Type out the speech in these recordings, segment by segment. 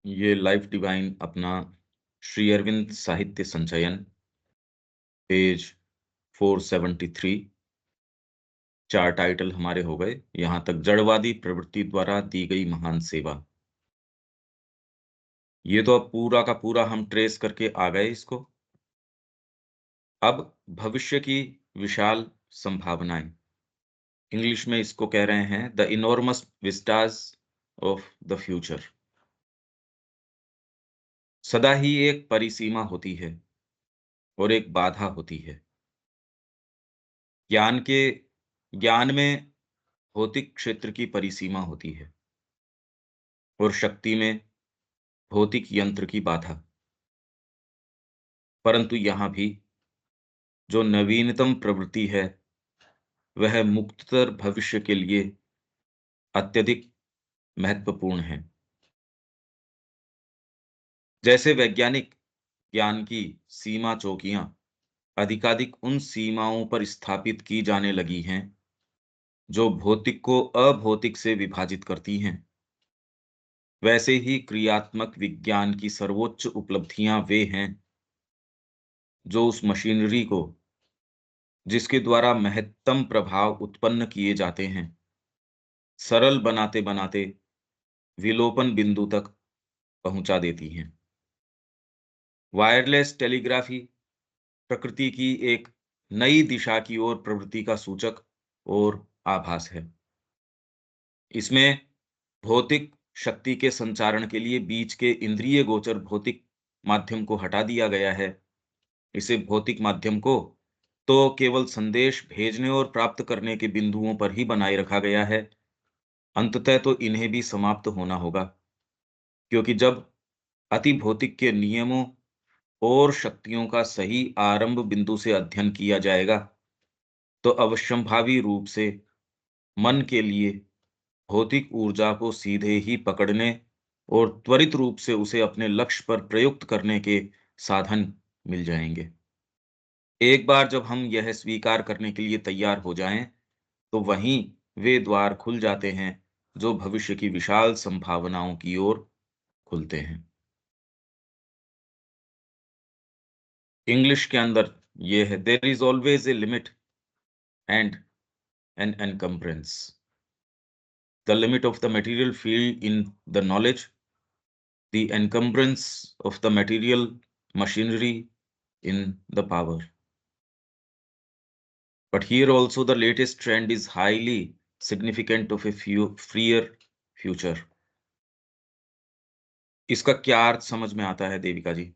ये life divine अपना श्री अरविंद साहित्य संचयन पेज 473। चार टाइटल हमारे हो गए यहां तक। जड़वादी प्रवृत्ति द्वारा दी गई महान सेवा। ये तो अब पूरा का पूरा हम ट्रेस करके आ गए इसको। अब भविष्य की विशाल संभावनाएं, इंग्लिश में इसको कह रहे हैं the enormous vistas of the future. सदा ही एक परिसीमा होती है और एक बाधा होती है। ज्ञान में भौतिक क्षेत्र की परिसीमा होती है और शक्ति में भौतिक यंत्र की बाधा। परंतु यहां भी जो नवीनतम प्रवृत्ति है वह मुक्ततर भविष्य के लिए अत्यधिक महत्वपूर्ण है। जैसे वैज्ञानिक ज्ञान की सीमा चौकियां अधिकाधिक उन सीमाओं पर स्थापित की जाने लगी हैं जो भौतिक को अभौतिक से विभाजित करती हैं, वैसे ही क्रियात्मक विज्ञान की सर्वोच्च उपलब्धियां वे हैं जो उस मशीनरी को, जिसके द्वारा महत्तम प्रभाव उत्पन्न किए जाते हैं, सरल बनाते बनाते विलोपन बिंदु तक पहुंचा देती हैं। वायरलेस टेलीग्राफी प्रकृति की एक नई दिशा की ओर प्रवृत्ति का सूचक और आभास है। इसमें भौतिक शक्ति के संचारण के लिए बीच के इंद्रिय गोचर भौतिक माध्यम को हटा दिया गया है। इसे भौतिक माध्यम को तो केवल संदेश भेजने और प्राप्त करने के बिंदुओं पर ही बनाए रखा गया है। अंततः तो इन्हें भी समाप्त होना होगा, क्योंकि जब अति भौतिक के नियमों और शक्तियों का सही आरंभ बिंदु से अध्ययन किया जाएगा तो अवश्यंभावी रूप से मन के लिए भौतिक ऊर्जा को सीधे ही पकड़ने और त्वरित रूप से उसे अपने लक्ष्य पर प्रयुक्त करने के साधन मिल जाएंगे। एक बार जब हम यह स्वीकार करने के लिए तैयार हो जाएं, तो वहीं वे द्वार खुल जाते हैं जो भविष्य की विशाल संभावनाओं की ओर खुलते हैं। इंग्लिश के अंदर ये है, there is always a limit and an encumbrance. The limit of the material field in the knowledge, the encumbrance of the material machinery in the power. But here also the latest trend is highly significant of a freer future. इसका क्या अर्थ समझ में आता है देविका जी?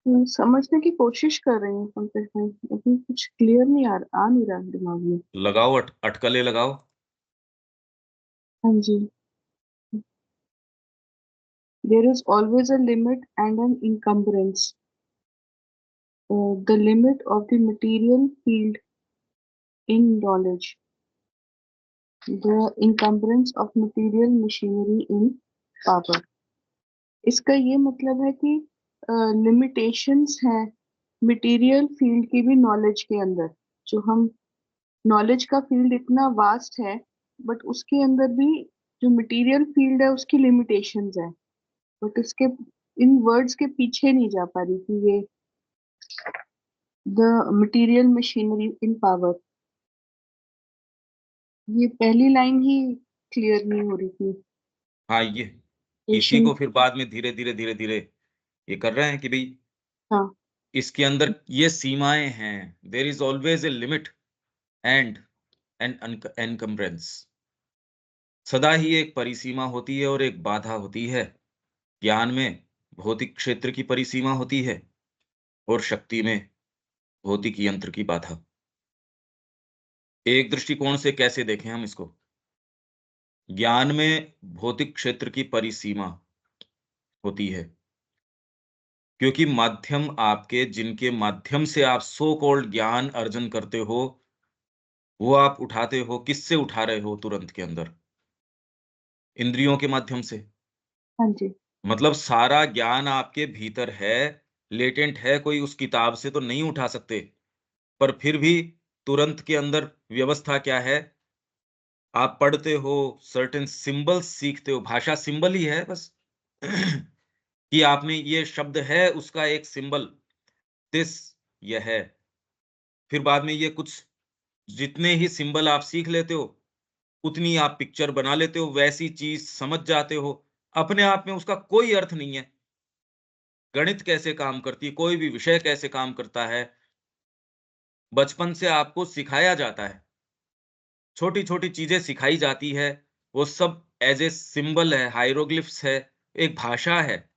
समझने की कोशिश कर रही हूँ पंकज भाई, लेकिन कुछ क्लियर नहीं आ नहीं रहा दिमाग में। लगाओ अटकलें लगाओ। हाँ जी। There is always a limit and an encumbrance. The limit of the material field in knowledge, the encumbrance of material machinery in power. इसका ये मतलब है कि लिमिटेशंस हैं मटेरियल फील्ड की भी नॉलेज के अंदर। जो हम नॉलेज का फील्ड इतना वास्ट है, बट उसके अंदर भी जो मटेरियल फील्ड है उसकी लिमिटेशंस है। बट इसके इन वर्ड्स के पीछे नहीं जा पा रही कि ये the material machinery in power, ये पहली लाइन ही क्लियर नहीं हो रही थी। हाँ, ये इसी पेशेंट। को फिर बाद में धीरे धीरे ये कर रहे हैं कि भाई हाँ। इसके अंदर ये सीमाएं हैं। There is always a limit and an encumbrance. सदा ही एक परिसीमा होती है और एक बाधा होती है। ज्ञान में भौतिक क्षेत्र की परिसीमा होती है और शक्ति में भौतिक यंत्र की बाधा। एक दृष्टिकोण से कैसे देखें हम इसको? ज्ञान में भौतिक क्षेत्र की परिसीमा होती है, क्योंकि माध्यम आपके, जिनके माध्यम से आप सो कॉल्ड ज्ञान अर्जन करते हो, वो आप उठाते हो, किससे उठा रहे हो? तुरंत के अंदर इंद्रियों के माध्यम से। हाँ जी। मतलब सारा ज्ञान आपके भीतर है, लेटेंट है, कोई उस किताब से तो नहीं उठा सकते। पर फिर भी तुरंत के अंदर व्यवस्था क्या है? आप पढ़ते हो, सर्टेन सिंबल्स सीखते हो, भाषा सिंबल ही है बस। कि आपने ये शब्द है, उसका एक सिंबल, दिस, यह है। फिर बाद में ये कुछ जितने ही सिंबल आप सीख लेते हो, उतनी आप पिक्चर बना लेते हो, वैसी चीज़ समझ जाते हो। अपने आप में उसका कोई अर्थ नहीं है। गणित कैसे काम करती है, कोई भी विषय कैसे काम करता है, बचपन से आपको सिखाया जाता है। छोटी-छोटी चीज़ें सिखाई जाती है, वो सब एज़ ए सिंबल है, हाइरोग्लिफ्स है, एक भाषा है।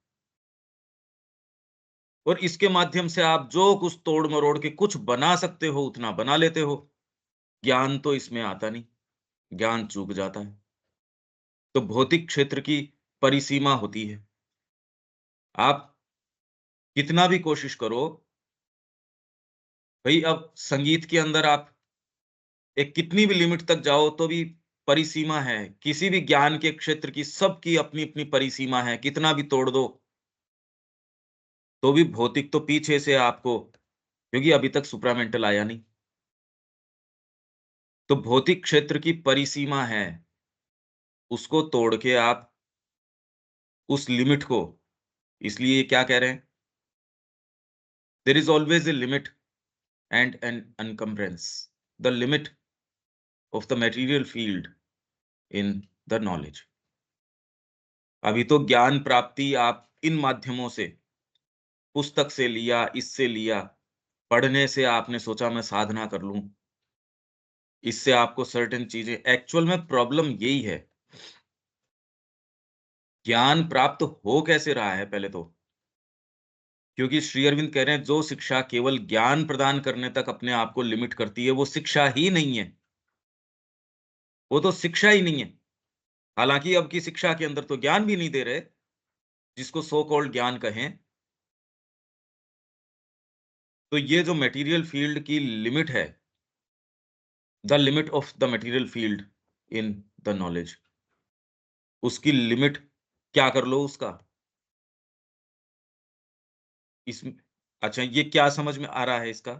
और इसके माध्यम से आप जो कुछ तोड़-मरोड़ के कुछ बना सकते हो, उतना बना लेते हो। ज्ञान तो इसमें आता नहीं, ज्ञान चूक जाता है। तो भौतिक क्षेत्र की परिसीमा होती है। आप कितना भी कोशिश करो, भई अब संगीत के अंदर आप एक कितनी भी लिमिट तक जाओ तो भी परिसीमा है। किसी भी ज्ञान के क्षेत्र की सबकी अपनी-अपनी परिसीमा है। कितना भी तोड़ दो, तो भी भौतिक तो पीछे से आपको, क्योंकि अभी तक सुप्रामेंटल आया नहीं। तो भौतिक क्षेत्र की परिसीमा है, उसको तोड़ के आप उस लिमिट को, इसलिए ये क्या कह रहे हैं? There is always a limit and an encumbrance, the limit of the material field in the knowledge. अभी तो ज्ञान प्राप्ति आप इन माध्यमों से, पुस्तक से लिया, इससे लिया, पढ़ने से आपने सोचा मैं साधना कर लूँ, इससे आपको सर्टेन चीज़ें, एक्चुअल में प्रॉब्लम यही है, ज्ञान प्राप्त हो कैसे रहा है पहले तो? क्योंकि श्री अरविंद कह रहे हैं जो शिक्षा केवल ज्ञान प्रदान करने तक अपने आप को लिमिट करती है, वो शिक्षा ही नहीं है। वो तो शिक्षा ही नहीं है। हालाँकि अब की शिक्षा के अंदर तो ज्ञान भी नहीं दे रहे, जिसको सो कॉल्ड ज्ञान कहें। तो ये जो मटेरियल फील्ड की लिमिट है, the limit of the material field in the knowledge, उसकी लिमिट क्या कर लो उसका? इसमें अच्छा, ये क्या समझ में आ रहा है इसका?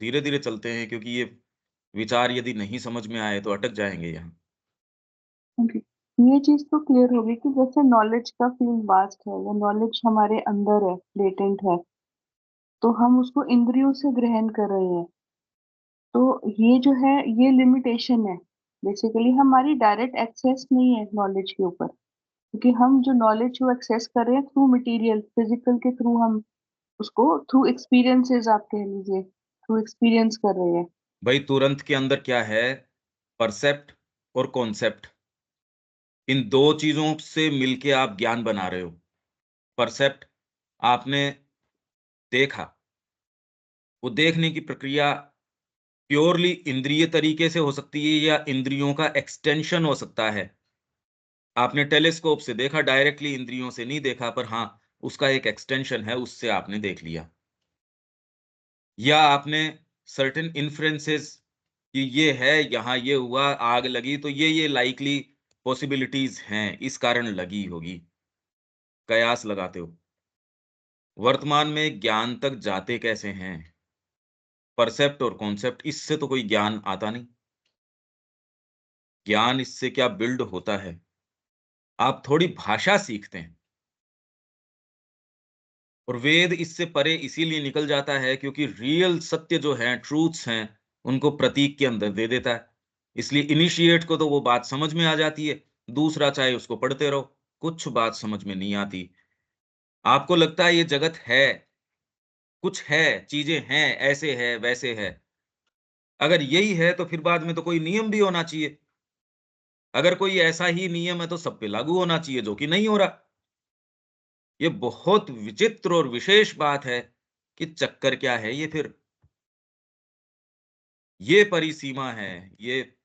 धीरे-धीरे चलते हैं क्योंकि ये विचार यदि नहीं समझ में आए तो अटक जाएँगे यहाँ। ओके। ये चीज़ तो क्लियर होगी कि जैसे नॉलेज का फील्ड वास्ट है या नॉलेज हमारे अंदर है, लेटेंट है, तो हम उसको इंद्रियों से ग्रहण कर रहे हैं। तो ये जो है, ये लिमिटेशन है। बेसिकली हमारी डायरेक्ट एक्सेस नहीं है नॉलेज के ऊपर, क्योंकि हम जो नॉलेज को एक्सेस कर रहे हैं थ्रू मटेरियल, फिजिकल के थ्रू, हम उसको थ्रू एक्सपीरियंसेस आप कह लीजिए, थ्रू एक्सपीरियंस कर रहे हैं। भई तुरंत के अंदर क्या है, परसेप्ट और कॉन्सेप्ट, इन 2 चीज़ों से मिलके आप ज्ञान बना रहे हो। परसेप्ट, आपने देखा, वो देखने की प्रक्रिया प्योरली इंद्रिय तरीके से हो सकती है या इंद्रियों का एक्सटेंशन हो सकता है। आपने टेलीस्कोप से देखा, डायरेक्टली इंद्रियों से नहीं देखा, पर हाँ, उसका एक एक्सटेंशन है, उससे आपने देख लिया। या आपने सर्टेन इन्फरेंसेस कि ये है, यहाँ ये हुआ, आग लगी, तो ये लाइकली पॉसिबिलिटीज़ हैं, इस कारण लगी होगी, कयास लगाते हो। वर्तमान में ज्ञान तक जाते कैसे हैं? परसेप्ट और कॉन्सेप्ट, इससे तो कोई ज्ञान आता नहीं। ज्ञान इससे क्या बिल्ड होता है? आप थोड़ी भाषा सीखते हैं और वेद इससे परे इसीलिए निकल जाता है क्योंकि रियल सत्य जो हैं, ट्रूथ्स हैं, उनको प्रतीक के अंदर दे देता है। इसलिए इनिशिएट को तो वो बात समझ में आ जाती है, दूसरा चाहे उसको पढ़ते रहो, कुछ बात समझ में नहीं आती। आपको लगता है ये जगत है, कुछ है, चीज़ें हैं, ऐसे है, वैसे है। अगर यही है तो फिर बाद में तो कोई नियम भी होना चाहिए। अगर कोई ऐसा ही नियम है तो सब पे लागू होना चाहिए, जो कि नहीं हो रहा। ये बहुत विचित्र और विशेष बात है कि चक्कर क्या है ये फिर? ये परिसीमा है, ये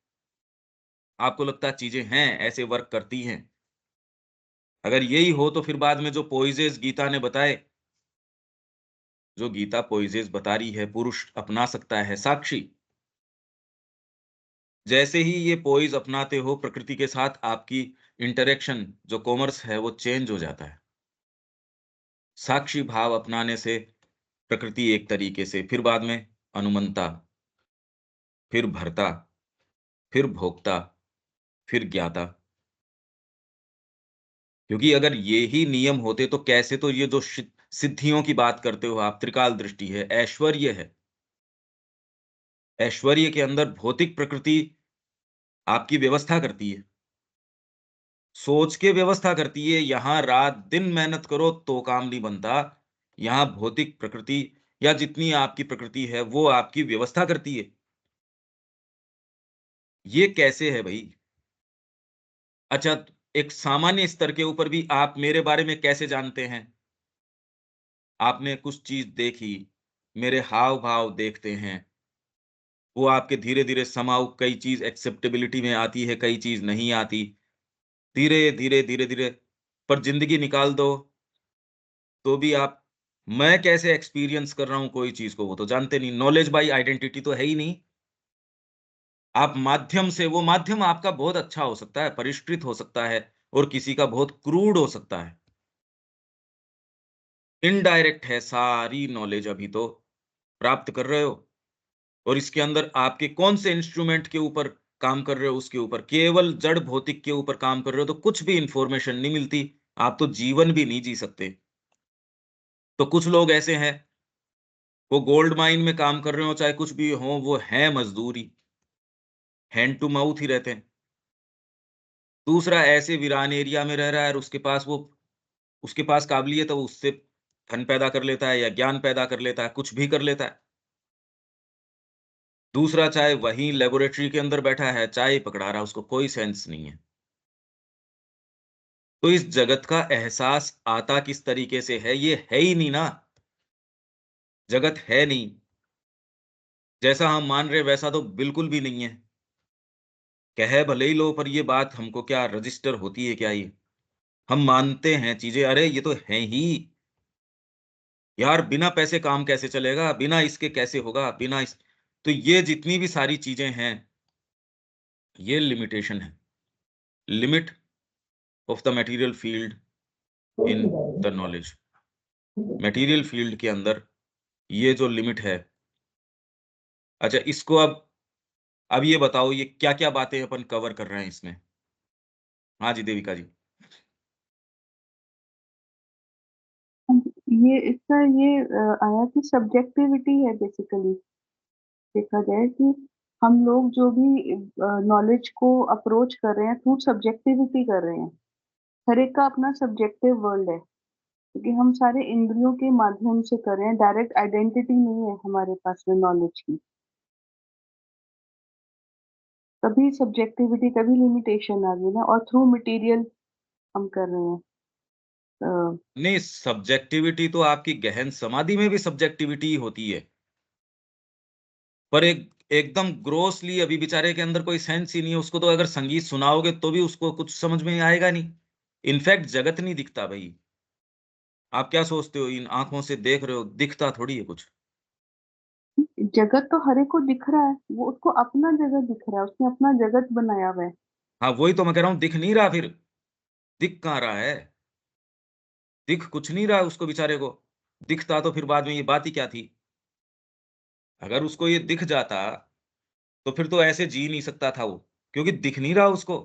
आपको लगता है चीज़ें हैं, ऐसे वर्क करती हैं। अगर यही हो तो फिर बाद में जो पोइसेज़ गीता ने बताए, जो गीता पोइसेज़ बता रही है, पुरुष अपना सकता है, साक्षी। जैसे ही ये पोइज़ अपनाते हो प्रकृति के साथ, आपकी इंटरैक्शन जो कॉमर्स है वो चेंज हो जाता है। साक्षी भाव अपनाने से प्रकृति एक तरीके से, फिर बाद में अनुमंता, फिर भर्ता, फिर भोक्ता, फिर ज्ञाता। क्योंकि अगर ये ही नियम होते तो कैसे, तो ये जो सिद्धियों की बात करते हो आप, त्रिकाल दृष्टि है, ऐश्वर्य है, ऐश्वर्य के अंदर भौतिक प्रकृति आपकी व्यवस्था करती है, सोच के व्यवस्था करती है। यहां रात दिन मेहनत करो तो काम नहीं बनता। यहां भौतिक प्रकृति या जितनी आपकी प्रकृति है वो आपकी व्यवस्था करती है। ये कैसे है भाई? अच्छा, एक सामान्य स्तर के ऊपर भी आप मेरे बारे में कैसे जानते हैं? आपने कुछ चीज देखी, मेरे हाव भाव देखते हैं, वो आपके धीरे धीरे समाउ कई चीज एक्सेप्टेबिलिटी में आती है, कई चीज नहीं आती, धीरे धीरे धीरे धीरे। पर जिंदगी निकाल दो तो भी आप, मैं कैसे एक्सपीरियंस कर रहा हूं कोई चीज को, वो तो जानते नहीं। नॉलेज बाई आइडेंटिटी तो है ही नहीं। आप माध्यम से, वो माध्यम आपका बहुत अच्छा हो सकता है, परिष्कृत हो सकता है, और किसी का बहुत क्रूड हो सकता है। इनडायरेक्ट है सारी नॉलेज, अभी तो प्राप्त कर रहे हो। और इसके अंदर आपके कौन से इंस्ट्रूमेंट के ऊपर काम कर रहे हो, उसके ऊपर केवल जड़ भौतिक के ऊपर काम कर रहे हो तो कुछ भी इंफॉर्मेशन नहीं मिलती। आप तो जीवन भी नहीं जी सकते। तो कुछ लोग ऐसे हैं, वो गोल्ड माइन में काम कर रहे हो चाहे कुछ भी हो, वो है मजदूरी, हैंड टू माउथ ही रहते हैं। दूसरा ऐसे वीरान एरिया में रह रहा है और उसके पास काबिलियत है, वो उससे धन पैदा कर लेता है या ज्ञान पैदा कर लेता है, कुछ भी कर लेता है। दूसरा चाहे वहीं लेबोरेटरी के अंदर बैठा है, चाय पकड़ा रहा है, उसको कोई सेंस नहीं है। तो इस जगत का एहसास आता किस तरीके से है? ये है ही नहीं ना, जगत है नहीं। जैसा हम मान रहे वैसा तो बिल्कुल भी नहीं है। कह भले ही लो, पर ये बात हमको क्या रजिस्टर होती है क्या ये? हम मानते हैं चीजें, अरे ये तो है ही। यार बिना पैसे काम कैसे चलेगा, बिना इसके कैसे होगा, बिना इस, तो ये जितनी भी सारी चीजें हैं, ये लिमिटेशन है। Limit of the material field in the knowledge. Material field के अंदर ये जो लिमिट है। अच्छा, इसको अब ये बताओ, ये क्या-क्या बातें अपन कवर कर रहे हैं इसमें? हाँ जी, देविका जी। ये इसका ये आया कि सब्जेक्टिविटी है बेसिकली। देखा जाए कि हम लोग जो भी नॉलेज को अप्रोच कर रहे हैं थ्रू सब्जेक्टिविटी कर रहे हैं। हर एक का अपना सब्जेक्टिव वर्ल्ड है, क्योंकि हम सारे इंद्रियों के माध्यम से कर रहे हैं। डायरेक्ट आइडेंटिटी नहीं है हमारे पास में नॉलेज की। तभी सब्जेक्टिविटी, तभी लिमिटेशन आ गई ना। और थ्रू मटेरियल हम कर रहे हैं। नहीं, सब्जेक्टिविटी तो आपकी गहन समाधि में भी सब्जेक्टिविटी ही होती है। पर एकदम ग्रोसली अभी बेचारे के अंदर कोई सेंस ही नहीं है, उसको तो अगर संगीत सुनाओगे तो भी उसको कुछ समझ में आएगा नहीं। इनफैक्ट जगत नहीं दिखता भाई। आप क्या सोचते हो, इन आंखों से देख रहे हो, दिखता थोड़ी है कुछ। जगत तो हर एक को दिख रहा है, वो उसको अपना जगत दिख रहा है, उसने अपना जगत बनाया हुआ है। हाँ, वही तो मैं कह रहा हूँ, दिख नहीं रहा फिर। दिख कहाँ रहा है? दिख कुछ नहीं रहा उसको बेचारे को। दिखता तो फिर बाद में ये बात ही क्या थी? अगर उसको ये दिख जाता तो फिर तो ऐसे जी नहीं सकता था वो, क्योंकि दिख नहीं रहा उसको।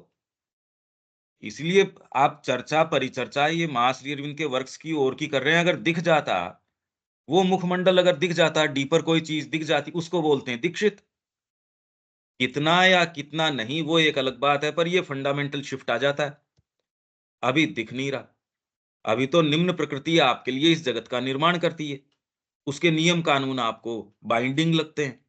इसलिए आप चर्चा परिचर्चा ये महाश्री अरविंद के वर्क्स की ओर की कर रहे हैं। अगर दिख जाता, वो मुखमंडल अगर दिख जाता, डीपर कोई चीज दिख जाती, उसको बोलते हैं दीक्षित। कितना या कितना नहीं वो एक अलग बात है, पर ये फंडामेंटल शिफ्ट आ जाता है। अभी दिख नहीं रहा। अभी तो निम्न प्रकृति आपके लिए इस जगत का निर्माण करती है, उसके नियम कानून आपको बाइंडिंग लगते हैं।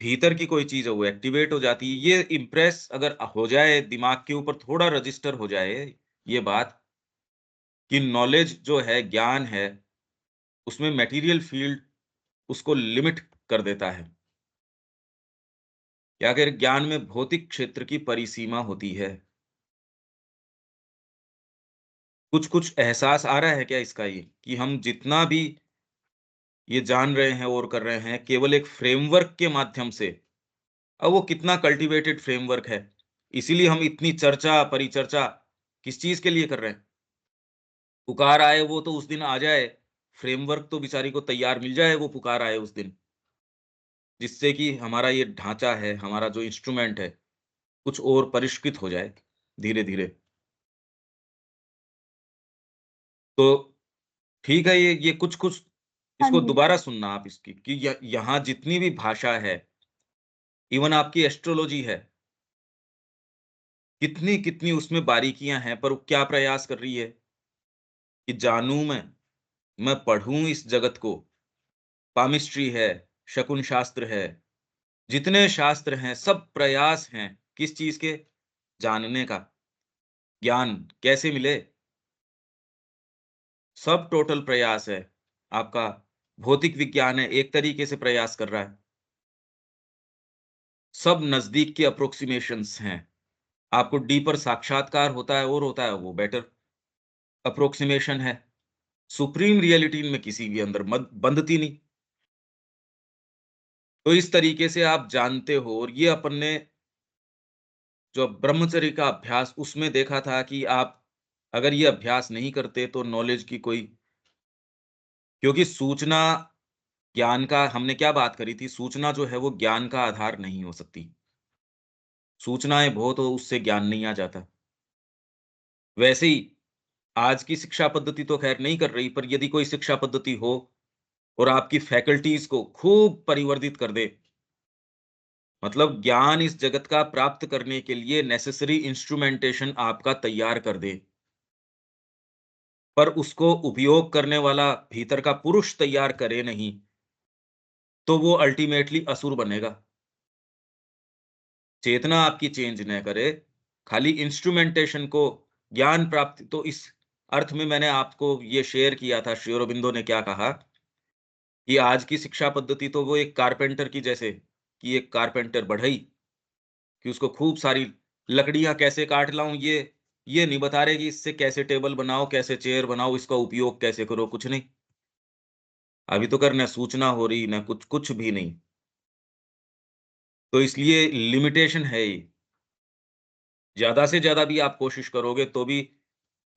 भीतर की कोई चीज है वो एक्टिवेट हो जाती है। ये इम्प्रेस अगर हो जाए दिमाग के ऊपर, थोड़ा रजिस्टर हो जाए ये बात, कि नॉलेज जो है, ज्ञान है, उसमें मटेरियल फील्ड उसको लिमिट कर देता है। या अगर ज्ञान में भौतिक क्षेत्र की परिसीमा होती है। कुछ कुछ एहसास आ रहा है क्या इसका, ये कि हम जितना भी ये जान रहे हैं और कर रहे हैं केवल एक फ्रेमवर्क के माध्यम से। अब वो कितना कल्टीवेटेड फ्रेमवर्क है, इसीलिए हम इतनी चर्चा परिचर्चा किस चीज के लिए कर रहे हैं? पुकार आए वो तो उस दिन आ जाए, फ्रेमवर्क तो बेचारी को तैयार मिल जाए, वो पुकार आए उस दिन, जिससे कि हमारा ये ढांचा है, हमारा जो इंस्ट्रूमेंट है, कुछ और परिष्कृत हो जाए धीरे-धीरे। तो ठीक है, ये कुछ-कुछ हाँ इसको जी, दोबारा सुनना आप इसकी कि यहाँ जितनी भी भाषा है, इवन आपकी एस्ट्रोलॉजी है, कितनी-कितनी उसमें बारीकियाँ हैं, पर वो क्या प्रयास कर रही है कि जानूँ मैं पढ़ूँ इस जगत को। पामिस्ट्री है, शकुन शास्त्र है, जितने शास्त्र हैं, सब प्रयास हैं, किस चीज़ के? जानने का। ज्ञान कैसे मिले? सब टोटल प्रयास है। आपका भौतिक विज्ञान है, एक तरीके से प्रयास कर रहा है। सब नज़दीक के अप्रोक्सिमेशंस हैं। आपको डीपर साक्षात्कार होता है और होता है वो बेटर अप्रोक्सिमेशन है। सुप्रीम रियलिटी में किसी भी अंदर मत बंधती नहीं। तो इस तरीके से आप जानते हो और ये अपन ने जो ब्रह्मचर्य का अभ्यास उसमें देखा था कि आप अगर ये अभ्यास नहीं करते तो नॉलेज की कोई क्योंकि सूचना ज्ञान का हमने क्या बात करी थी, सूचना जो है वो ज्ञान का आधार नहीं हो सकती। सूचनाएँ बहुत हो उससे ज्ञान नहीं आ जाता। वैसे ही आज की शिक्षा पद्धति तो ख़ैर नहीं कर रही, पर यदि कोई शिक्षा पद्धति हो और आपकी फैकल्टीज़ को खूब परिवर्धित कर दे, मतलब ज्ञान इस जगत का प्राप्त करने के लिए नेसेसरी इंस्ट्रूमेंटेशन आपका तैयार कर दे, पर उसको उपयोग करने वाला भीतर का पुरुष तैयार करे नहीं, तो वो अल्टीमेटली असुर बनेगा। चेतना आपकी चेंज न करे, खाली इंस्ट्रूमेंटेशन को ज्ञान प्राप्ति तो इस अर्थ में मैंने आपको ये शेयर किया था, श्री अरबिंदो ने क्या कहा कि आज की शिक्षा पद्धति तो वो एक कारपेंटर की जैसे कि एक कारपेंटर बढ़ई कि उसको खूब सारी लकड़ियाँ कैसे काट लाऊँ ये नहीं बता रहे कि इससे कैसे टेबल बनाओ, कैसे चेयर बनाओ, इसका उपयोग कैसे करो, कुछ नहीं। अभी तो न सूचना हो रही, न कुछ कुछ भी नहीं। तो इसलिए लिमिटेशन है ये। ज़्यादा से ज़्यादा भी आप कोशिश करोगे तो भी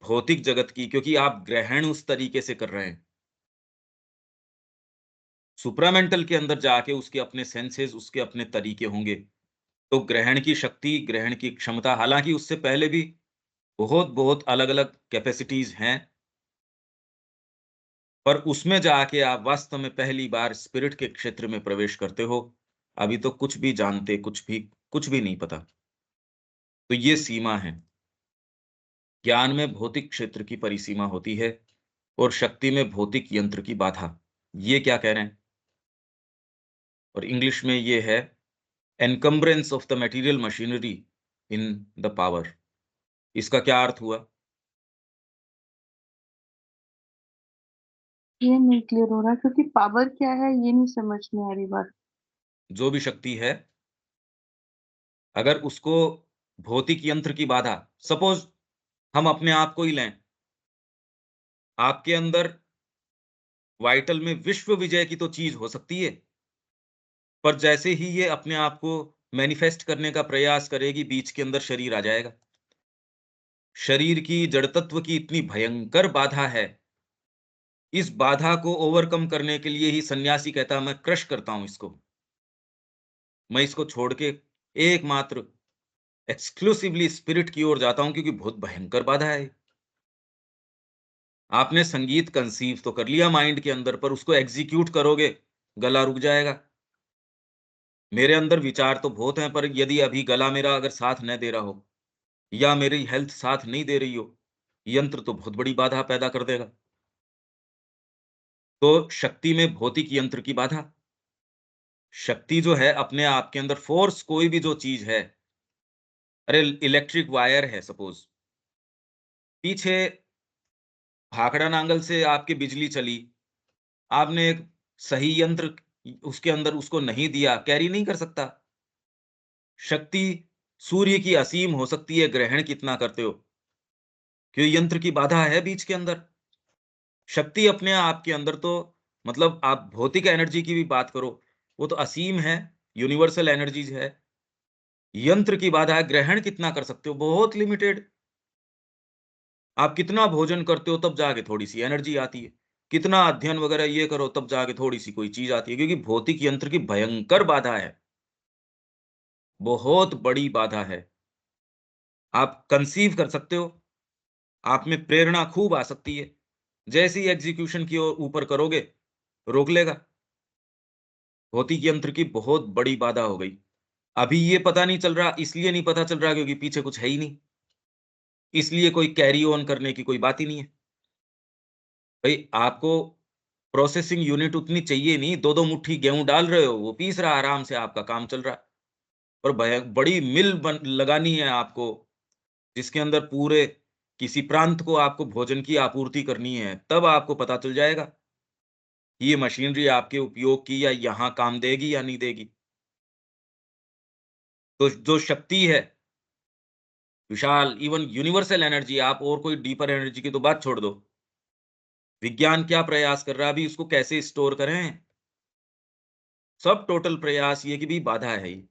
भौतिक जगत की क्योंकि आप ग्रहण उस तरीके से कर रहे हैं। सुप्रामेंटल के अंदर जाके उसके अपने सेंसेस, उसके अपने तरीके होंगे। तो ग्रहण की शक्ति, ग्रहण की क्षमता हालाँकि उससे पहले भी बहुत-बहुत अलग-अलग कैपेसिटीज़ हैं, पर उसमें जाके आप वास्तव में पहली बार स्पिरिट के क्षेत्र में प्रवेश करते हो। अभी तो कुछ भी जानते, कुछ भी नहीं पता। तो ये सीमा है। ज्ञान में भौतिक क्षेत्र की परिसीमा होती है और शक्ति में भौतिक यंत्र की बाधा। ये क्या कह रहे हैं? और इंग्लिश में ये है encumbrance of the material machinery in the power. इसका क्या अर्थ हुआ? ये नहीं क्लियर हो रहा क्योंकि पावर क्या है ये नहीं समझ में आ रही बात। जो भी शक्ति है, अगर उसको भौतिक यंत्र की बाधा सपोज़ हम अपने आप को ही लें, आपके अंदर वाइटल में विश्व विजय की तो चीज़ हो सकती है, पर जैसे ही ये अपने आप को मैनिफेस्ट करने का प्रयास करेगी, बीच के अंदर शरीर आ जाएगा। शरीर की जड़तत्व की इतनी भयंकर बाधा है, इस बाधा को ओवरकम करने के लिए ही सन्यासी कहता है मैं क्रश करता हूँ इसको। मैं इसको छोड़ के एकमात्र एक्सक्लूसिवली स्पिरिट की ओर जाता हूँ क्योंकि बहुत भयंकर बाधा है। आपने संगीत कंसीव तो कर लिया माइंड के अंदर पर उसको एग्ज़ीक्यूट करोगे, गला रुक जाएगा। मेरे अंदर विचार तो बहुत हैं पर यदि अभी गला मेरा अगर साथ न दे रहा हो या मेरी हेल्थ साथ नहीं दे रही हो, यंत्र तो बहुत बड़ी बाधा पैदा कर देगा। तो शक्ति में भौतिक यंत्र की बाधा, शक्ति जो है अपने आप के अंदर फ़ोर्स कोई भी जो चीज़ है, अरे इलेक्ट्रिक वायर है सपोज़, पीछे भाखड़ा नांगल से आपकी बिजली चली, आपने एक सही यंत्र उसके अंदर उसको नहीं दिया, कैरी नहीं कर सकता। शक्ति सूर्य की असीम हो सकती है, ग्रहण कितना करते हो? क्यों यंत्र की बाधा है बीच के अंदर। शक्ति अपने आप के अंदर तो मतलब आप भौतिक एनर्जी की भी बात करो, वो तो असीम है, यूनिवर्सल एनर्जीज़ है। यंत्र की बाधा है, ग्रहण कितना कर सकते हो? बहुत लिमिटेड। आप कितना भोजन करते हो तब जाके थोड़ी-सी एनर्जी आती है। कितना अध्ययन वगैरह ये करो तब जाके थोड़ी-सी कोई चीज़ आती है क्योंकि भौतिक यंत्र की भयंकर बाधा है, बहुत बड़ी बाधा है। आप कंसीव कर सकते हो, आप में प्रेरणा खूब आ सकती है। जैसे ही एग्जीक्यूशन की ओर ऊपर करोगे, रोक लेगा। भौतिक यंत्र की बहुत बड़ी बाधा हो गई। अभी ये पता नहीं चल रहा, इसलिए नहीं पता चल रहा क्योंकि पीछे कुछ है ही नहीं। इसलिए कोई कैरी ऑन करने की कोई बात ही नहीं है। भई आपको प्रोसेसिंग यूनिट उतनी चाहिए नहीं, 2-2 मुट्ठी गेहूँ डाल रहे हो, वो पीस रहा है आराम से, आपका काम चल रहा है। और बड़ी मिल बन लगानी है आपको, जिसके अंदर पूरे किसी प्रांत को आपको भोजन की आपूर्ति करनी है, तब आपको पता चल जाएगा, ये मशीनरी आपके उपयोग की या यहाँ काम देगी या नहीं देगी। तो जो शक्ति है, विशाल इवन यूनिवर्सल एनर्जी, आप और कोई डीपर एनर्जी की तो बात छोड़ दो। विज्ञान क्या प्रयास कर रहा है अभी, उसको कैसे स्टोर करें? सब टोटल प्रयास ये कि भी बाधा है ये।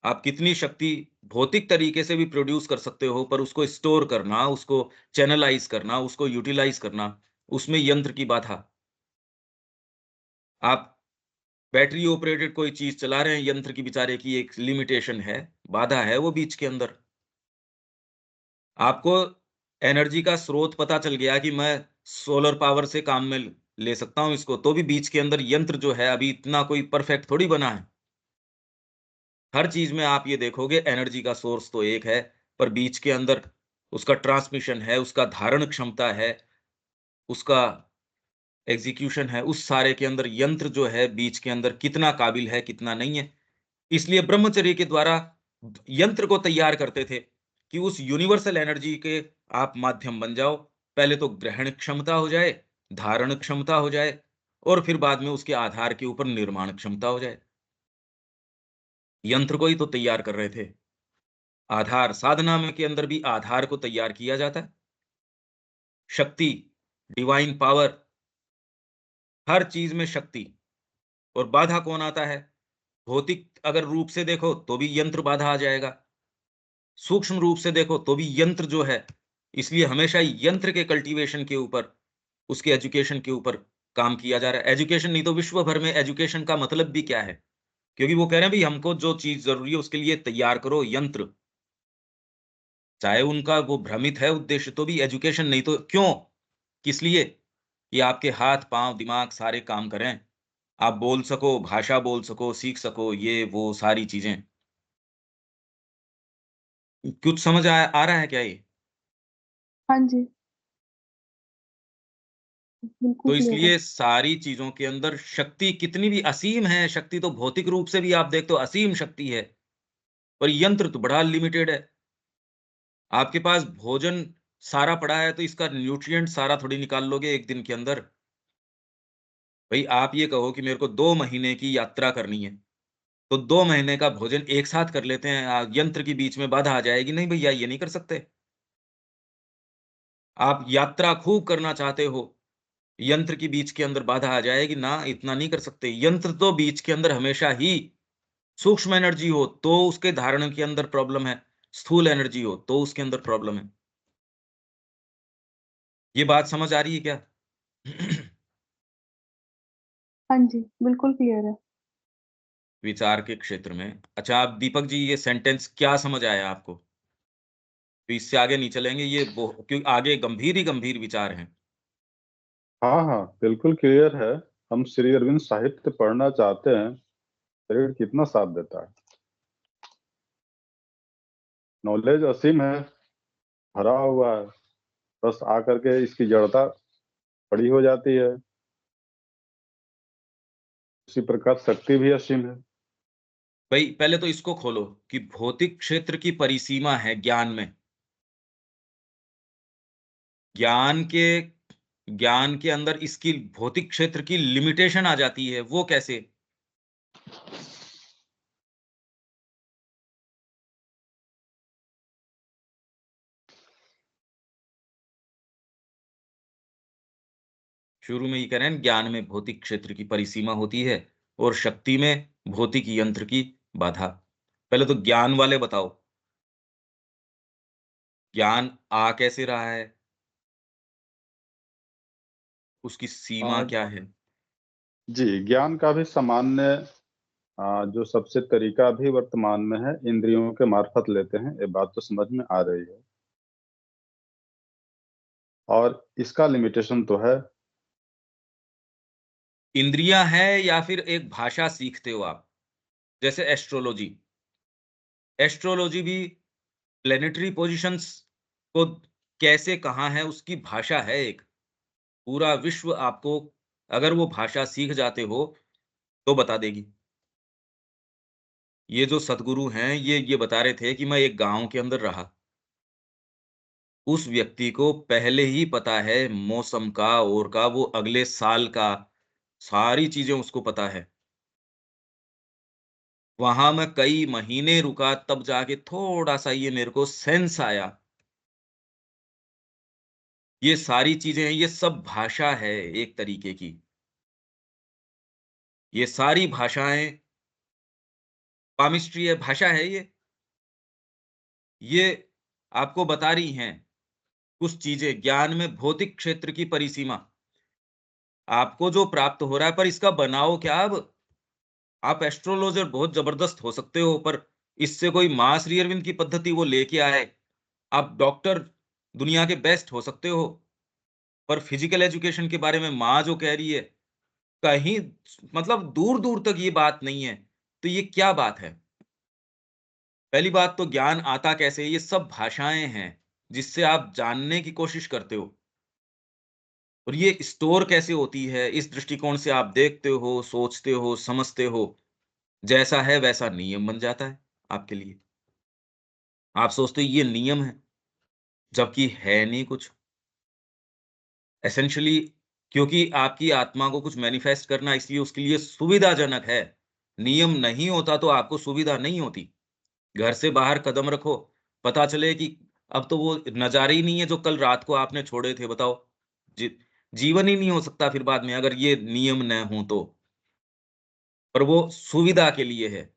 आप कितनी शक्ति भौतिक तरीके से भी प्रोड्यूस कर सकते हो, पर उसको स्टोर करना, उसको चैनलाइज़ करना, उसको यूटिलाइज़ करना, उसमें यंत्र की बाधा। आप बैटरी ऑपरेटेड कोई चीज़ चला रहे हैं, यंत्र की बेचारे की एक लिमिटेशन है, बाधा है वो बीच के अंदर। आपको एनर्जी का स्रोत पता चल गया कि मैं सोलर पावर से काम में ले सकता हूँ इसको, तो भी बीच के अंदर यंत्र जो है अभी इतना कोई परफेक्ट थोड़ी बना है। हर चीज़ में आप ये देखोगे एनर्जी का सोर्स तो एक है, पर बीच के अंदर उसका ट्रांसमिशन है, उसका धारण क्षमता है, उसका एग्ज़ीक्यूशन है, उस सारे के अंदर यंत्र जो है बीच के अंदर कितना काबिल है, कितना नहीं है। इसलिए ब्रह्मचर्य के द्वारा यंत्र को तैयार करते थे कि उस यूनिवर्सल एनर्जी के आप माध्यम बन जाओ। पहले तो ग्रहण क्षमता हो जाए, धारण क्षमता हो जाए और फिर बाद में उसके आधार के ऊपर निर्माण क्षमता हो जाए। यंत्र को ही तो तैयार कर रहे थे। आधार साधना में के अंदर भी आधार को तैयार किया जाता है। शक्ति, डिवाइन पावर, हर चीज़ में शक्ति और बाधा कौन आता है? भौतिक अगर रूप से देखो तो भी यंत्र बाधा आ जाएगा। सूक्ष्म रूप से देखो तो भी यंत्र जो है, इसलिए हमेशा यंत्र के कल्टीवेशन के ऊपर, उसके एजुकेशन के ऊपर काम किया जा रहा है। एजुकेशन नहीं तो विश्व भर में एजुकेशन का मतलब भी क्या है? क्योंकि वो कह रहे हैं भई हमको जो चीज़ ज़रूरी है उसके लिए तैयार करो यंत्र। चाहे उनका वो भ्रमित है उद्देश्य तो भी एजुकेशन नहीं तो क्यों? किस लिए? कि आपके हाथ, पाँव, दिमाग सारे काम करें। आप बोल सको, भाषा बोल सको, सीख सको, ये वो सारी चीज़ें। कुछ समझ आ रहा है क्या ये? हाँ जी, बिल्कुल तो क्लियर है। इसलिए सारी चीज़ों के अंदर शक्ति कितनी भी असीम है, शक्ति तो भौतिक रूप से भी आप देखते हो असीम शक्ति है, पर यंत्र तो बड़ा लिमिटेड है। आपके पास भोजन सारा पड़ा है, तो इसका न्यूट्रिएंट सारा थोड़ी निकाल लोगे 1 दिन के अंदर। भई आप ये कहो कि मेरे को 2 महीने की यात्रा करनी है, तो 2 महीने का भोजन एक साथ कर लेते हैं, यंत्र के बीच में बाधा आ जाएगी, नहीं भैया ये नहीं कर सकते। आप यात्रा खूब करना चाहते हो, यंत्र के बीच के अंदर बाधा आ जाएगी, ना इतना नहीं कर सकते। यंत्र तो बीच के अंदर हमेशा ही सूक्ष्म एनर्जी हो तो उसके धारण के अंदर प्रॉब्लम है, स्थूल एनर्जी हो तो उसके अंदर प्रॉब्लम है। ये बात समझ आ रही है क्या? हाँ जी, बिल्कुल क्लियर है। विचार के क्षेत्र में। अच्छा आप दीपक जी ये सेंटेंस क्या समझ आया आपको? तो इससे आगे नहीं चलेंगे ये क्योंकि आगे गंभीर ही गंभीर विचार हैं। हाँ, हाँ, बिल्कुल क्लियर है। हम श्री अरविंद साहित्य पढ़ना चाहते हैं, शरीर कितना साथ देता है। नॉलेज असीम है, भरा हुआ है, बस आकर के इसकी जड़ता बड़ी हो जाती है। उसी प्रकार शक्ति भी असीम है। भाई पहले तो इसको खोलो कि भौतिक क्षेत्र की परिसीमा है ज्ञान में। ज्ञान के ज्ञान के अंदर इसकी भौतिक क्षेत्र की लिमिटेशन आ जाती है, वो कैसे? शुरू में ये कह रहे हैं ज्ञान में भौतिक क्षेत्र की परिसीमा होती है और शक्ति में भौतिक यंत्र की बाधा। पहले तो ज्ञान वाले बताओ, ज्ञान आ कैसे रहा है? उसकी सीमा आज क्या है? जी, ज्ञान का भी सामान्य जो सबसे तरीका भी वर्तमान में है, इंद्रियों के मार्फत लेते हैं, ये बात तो समझ में आ रही है। और इसका लिमिटेशन तो है। इंद्रियां है या फिर एक भाषा सीखते हो आप, जैसे एस्ट्रोलॉजी। एस्ट्रोलॉजी भी प्लेनेटरी पोजीशंस को कैसे कहाँ है उसकी भाषा है एक। पूरा विश्व आपको अगर वो भाषा सीख जाते हो तो बता देगी। ये जो सद्गुरु हैं ये बता रहे थे कि मैं एक गाँव के अंदर रहा। उस व्यक्ति को पहले ही पता है मौसम का और का, वो अगले साल का, सारी चीज़ें उसको पता है। वहाँ मैं कई महीने रुका तब जाके थोड़ा-सा ये मेरे को सेंस आया। ये सारी चीज़ें हैं, ये सब भाषा है एक तरीके की। ये सारी भाषाएँ पामिस्ट्री है, भाषा है ये। ये आपको बता रही हैं कुछ चीज़ें, ज्ञान में भौतिक क्षेत्र की परिसीमा। आपको जो प्राप्त हो रहा है पर इसका बनाओ क्या अब? आप एस्ट्रोलॉजर बहुत ज़बरदस्त हो सकते हो, पर इससे कोई माँ श्री अरविंद की पद्धति वो लेके आए। आप डॉक्टर दुनिया के बेस्ट हो सकते हो, पर फिज़िकल एजुकेशन के बारे में माँ जो कह रही है, कहीं मतलब दूर-दूर तक ये बात नहीं है। तो ये क्या बात है? पहली बात तो ज्ञान आता कैसे है? ये सब भाषाएँ हैं, जिससे आप जानने की कोशिश करते हो। और ये स्टोर कैसे होती है, इस दृष्टिकोण से आप देखते हो, सोचते हो, समझते हो। जैसा है वैसा नियम बन जाता है आपके लिए। आप सोचते हो ये नियम है, जबकि है नहीं कुछ। एसेंशियली क्योंकि आपकी आत्मा को कुछ मैनिफेस्ट करना इसलिए उसके लिए सुविधाजनक है। नियम नहीं होता तो आपको सुविधा नहीं होती। घर से बाहर कदम रखो, पता चले कि अब तो वो नज़ारे ही नहीं है जो कल रात को आपने छोड़े थे, बताओ। जी जीवन ही नहीं हो सकता फिर बाद में अगर ये नियम न हों तो। पर वो सुविधा के लिए है।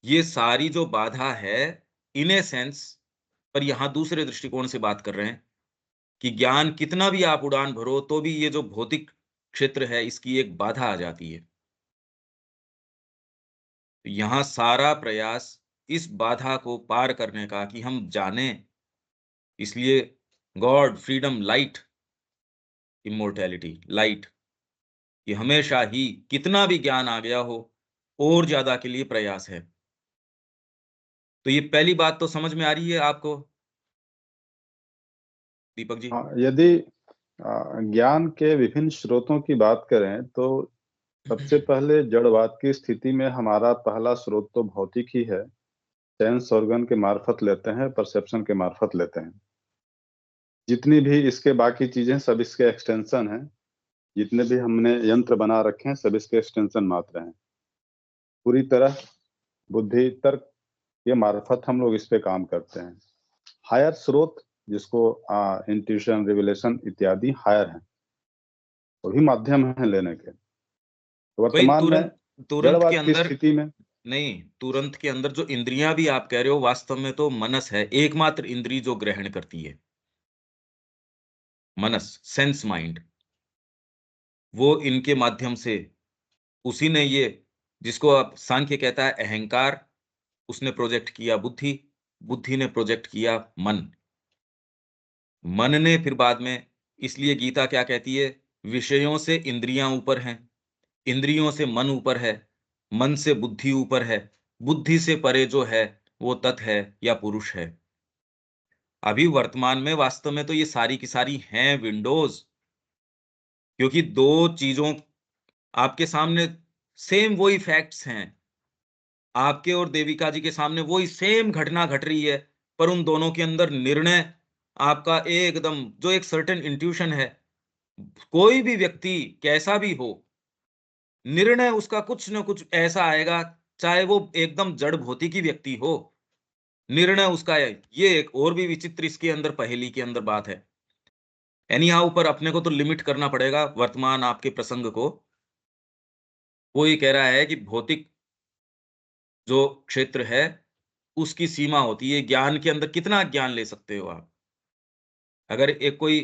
ये सारी जो बाधा है, इन ए सेंस, पर यहाँ दूसरे दृष्टिकोण से बात कर रहे हैं कि ज्ञान कितना भी आप उड़ान भरो, तो भी ये जो भौतिक क्षेत्र है, इसकी एक बाधा आ जाती है। तो यहाँ सारा प्रयास इस बाधा को पार करने का कि हम जानें, इसलिए गॉड, फ्रीडम, लाइट, इम्मॉर्टैलिटी, लाइट, ये हमेशा ही कितना भी ज्ञान आ गया हो, और ज़्यादा के लिए प्रयास है। तो ये पहली बात तो समझ में आ रही है आपको, दीपक जी? हाँ, यदि ज्ञान के विभिन्न स्रोतों की बात करें तो सबसे पहले जड़वाद की स्थिति में हमारा पहला स्रोत तो भौतिक ही है। सेंस ऑर्गन के मार्फत लेते हैं, परसेप्शन के मार्फत लेते हैं। जितनी भी इसके बाकी चीजें सब इसके एक्सटेंशन हैं। जितने भी हमने यंत्र बना रखे हैं सब इसके एक्सटेंशन मात्र हैं। पूरी तरह बुद्धि, तर्क के मार्फत हम लोग इस पे काम करते हैं। हायर स्रोत जिसको इंट्यूशन, रिविलेशन इत्यादि हायर हैं, वो भी माध्यम हैं लेने के। तो वही वर्तमान में तुरंत के जड़वाद की अंदर स्थिति में नहीं, तुरंत के अंदर जो इंद्रियाँ भी आप कह रहे हो, वास्तव में तो मनस है, एकमात्र इंद्री जो ग्रहण करती है। मनस, सेंस माइंड, वो इनके माध्यम से उसी ने ये जिसको आप सांख्य कहता है अहंकार, उसने प्रोजेक्ट किया बुद्धि, बुद्धि ने प्रोजेक्ट किया मन। मन ने फिर बाद में, इसलिए गीता क्या कहती है? विषयों से इंद्रियाँ ऊपर हैं, इंद्रियों से मन ऊपर है, मन से बुद्धि ऊपर है, बुद्धि से परे जो है, वो तत् है या पुरुष है। अभी वर्तमान में वास्तव में तो ये सारी की सारी हैं विंडोज़, क्योंकि 2 चीज़ों आपके सामने सेम वही फैक्ट्स हैं। आपके और देविका जी के सामने वही सेम घटना घट रही है, पर उन दोनों के अंदर निर्णय आपका एकदम जो एक सर्टेन इंट्यूशन है, कोई भी व्यक्ति कैसा भी हो, निर्णय उसका कुछ न कुछ ऐसा आएगा, चाहे वो एकदम जड़ भौतिकी व्यक्ति हो, निर्णय उसका है। ये एक और भी विचित्र इसके अंदर पहेली के अंदर बात है। एनी हाउ पर अपने को तो लिमिट करना पड़ेगा वर्तमान आपके प्रसंग को। वो ये कह रहा है कि भौतिक जो क्षेत्र है, उसकी सीमा होती है, ज्ञान के अंदर कितना ज्ञान ले सकते हो आप। अगर एक कोई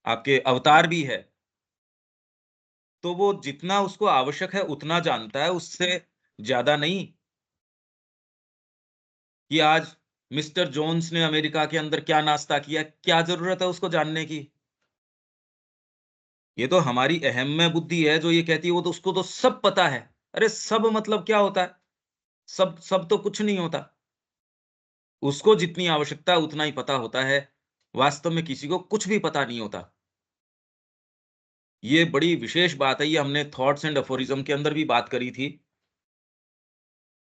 आपके अवतार भी है, तो वो जितना उसको आवश्यक है उतना जानता है, उससे ज़्यादा नहीं। कि आज मिस्टर जोन्स ने अमेरिका के अंदर क्या नाश्ता किया, क्या ज़रूरत है उसको जानने की? ये तो हमारी अहम्य बुद्धि है जो ये कहती है वो तो उसको तो सब पता है। अरे सब मतलब क्या होता है? सब सब तो कुछ नहीं होता। उसको जितनी आवश्यकता है उतना ही पता होता है। वास्तव में किसी को कुछ भी पता नहीं होता। ये बड़ी विशेष बात है, ये हमने थॉट्स एंड अफोरिज्म के अंदर भी बात करी थी।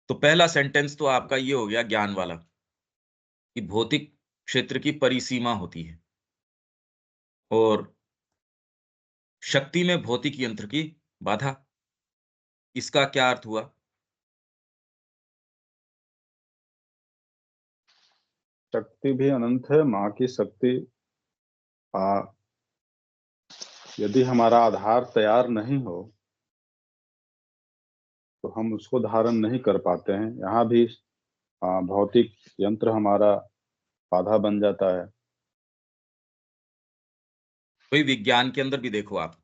तो पहला सेंटेंस तो आपका ये हो गया ज्ञान वाला, कि भौतिक क्षेत्र की परिसीमा होती है और शक्ति में भौतिक यंत्र की बाधा। इसका क्या अर्थ हुआ? शक्ति भी अनंत है, माँ की शक्ति आ, यदि हमारा आधार तैयार नहीं हो तो हम उसको धारण नहीं कर पाते हैं। यहाँ भी भौतिक यंत्र हमारा बाधा बन जाता है। वही विज्ञान के अंदर भी देखो आप,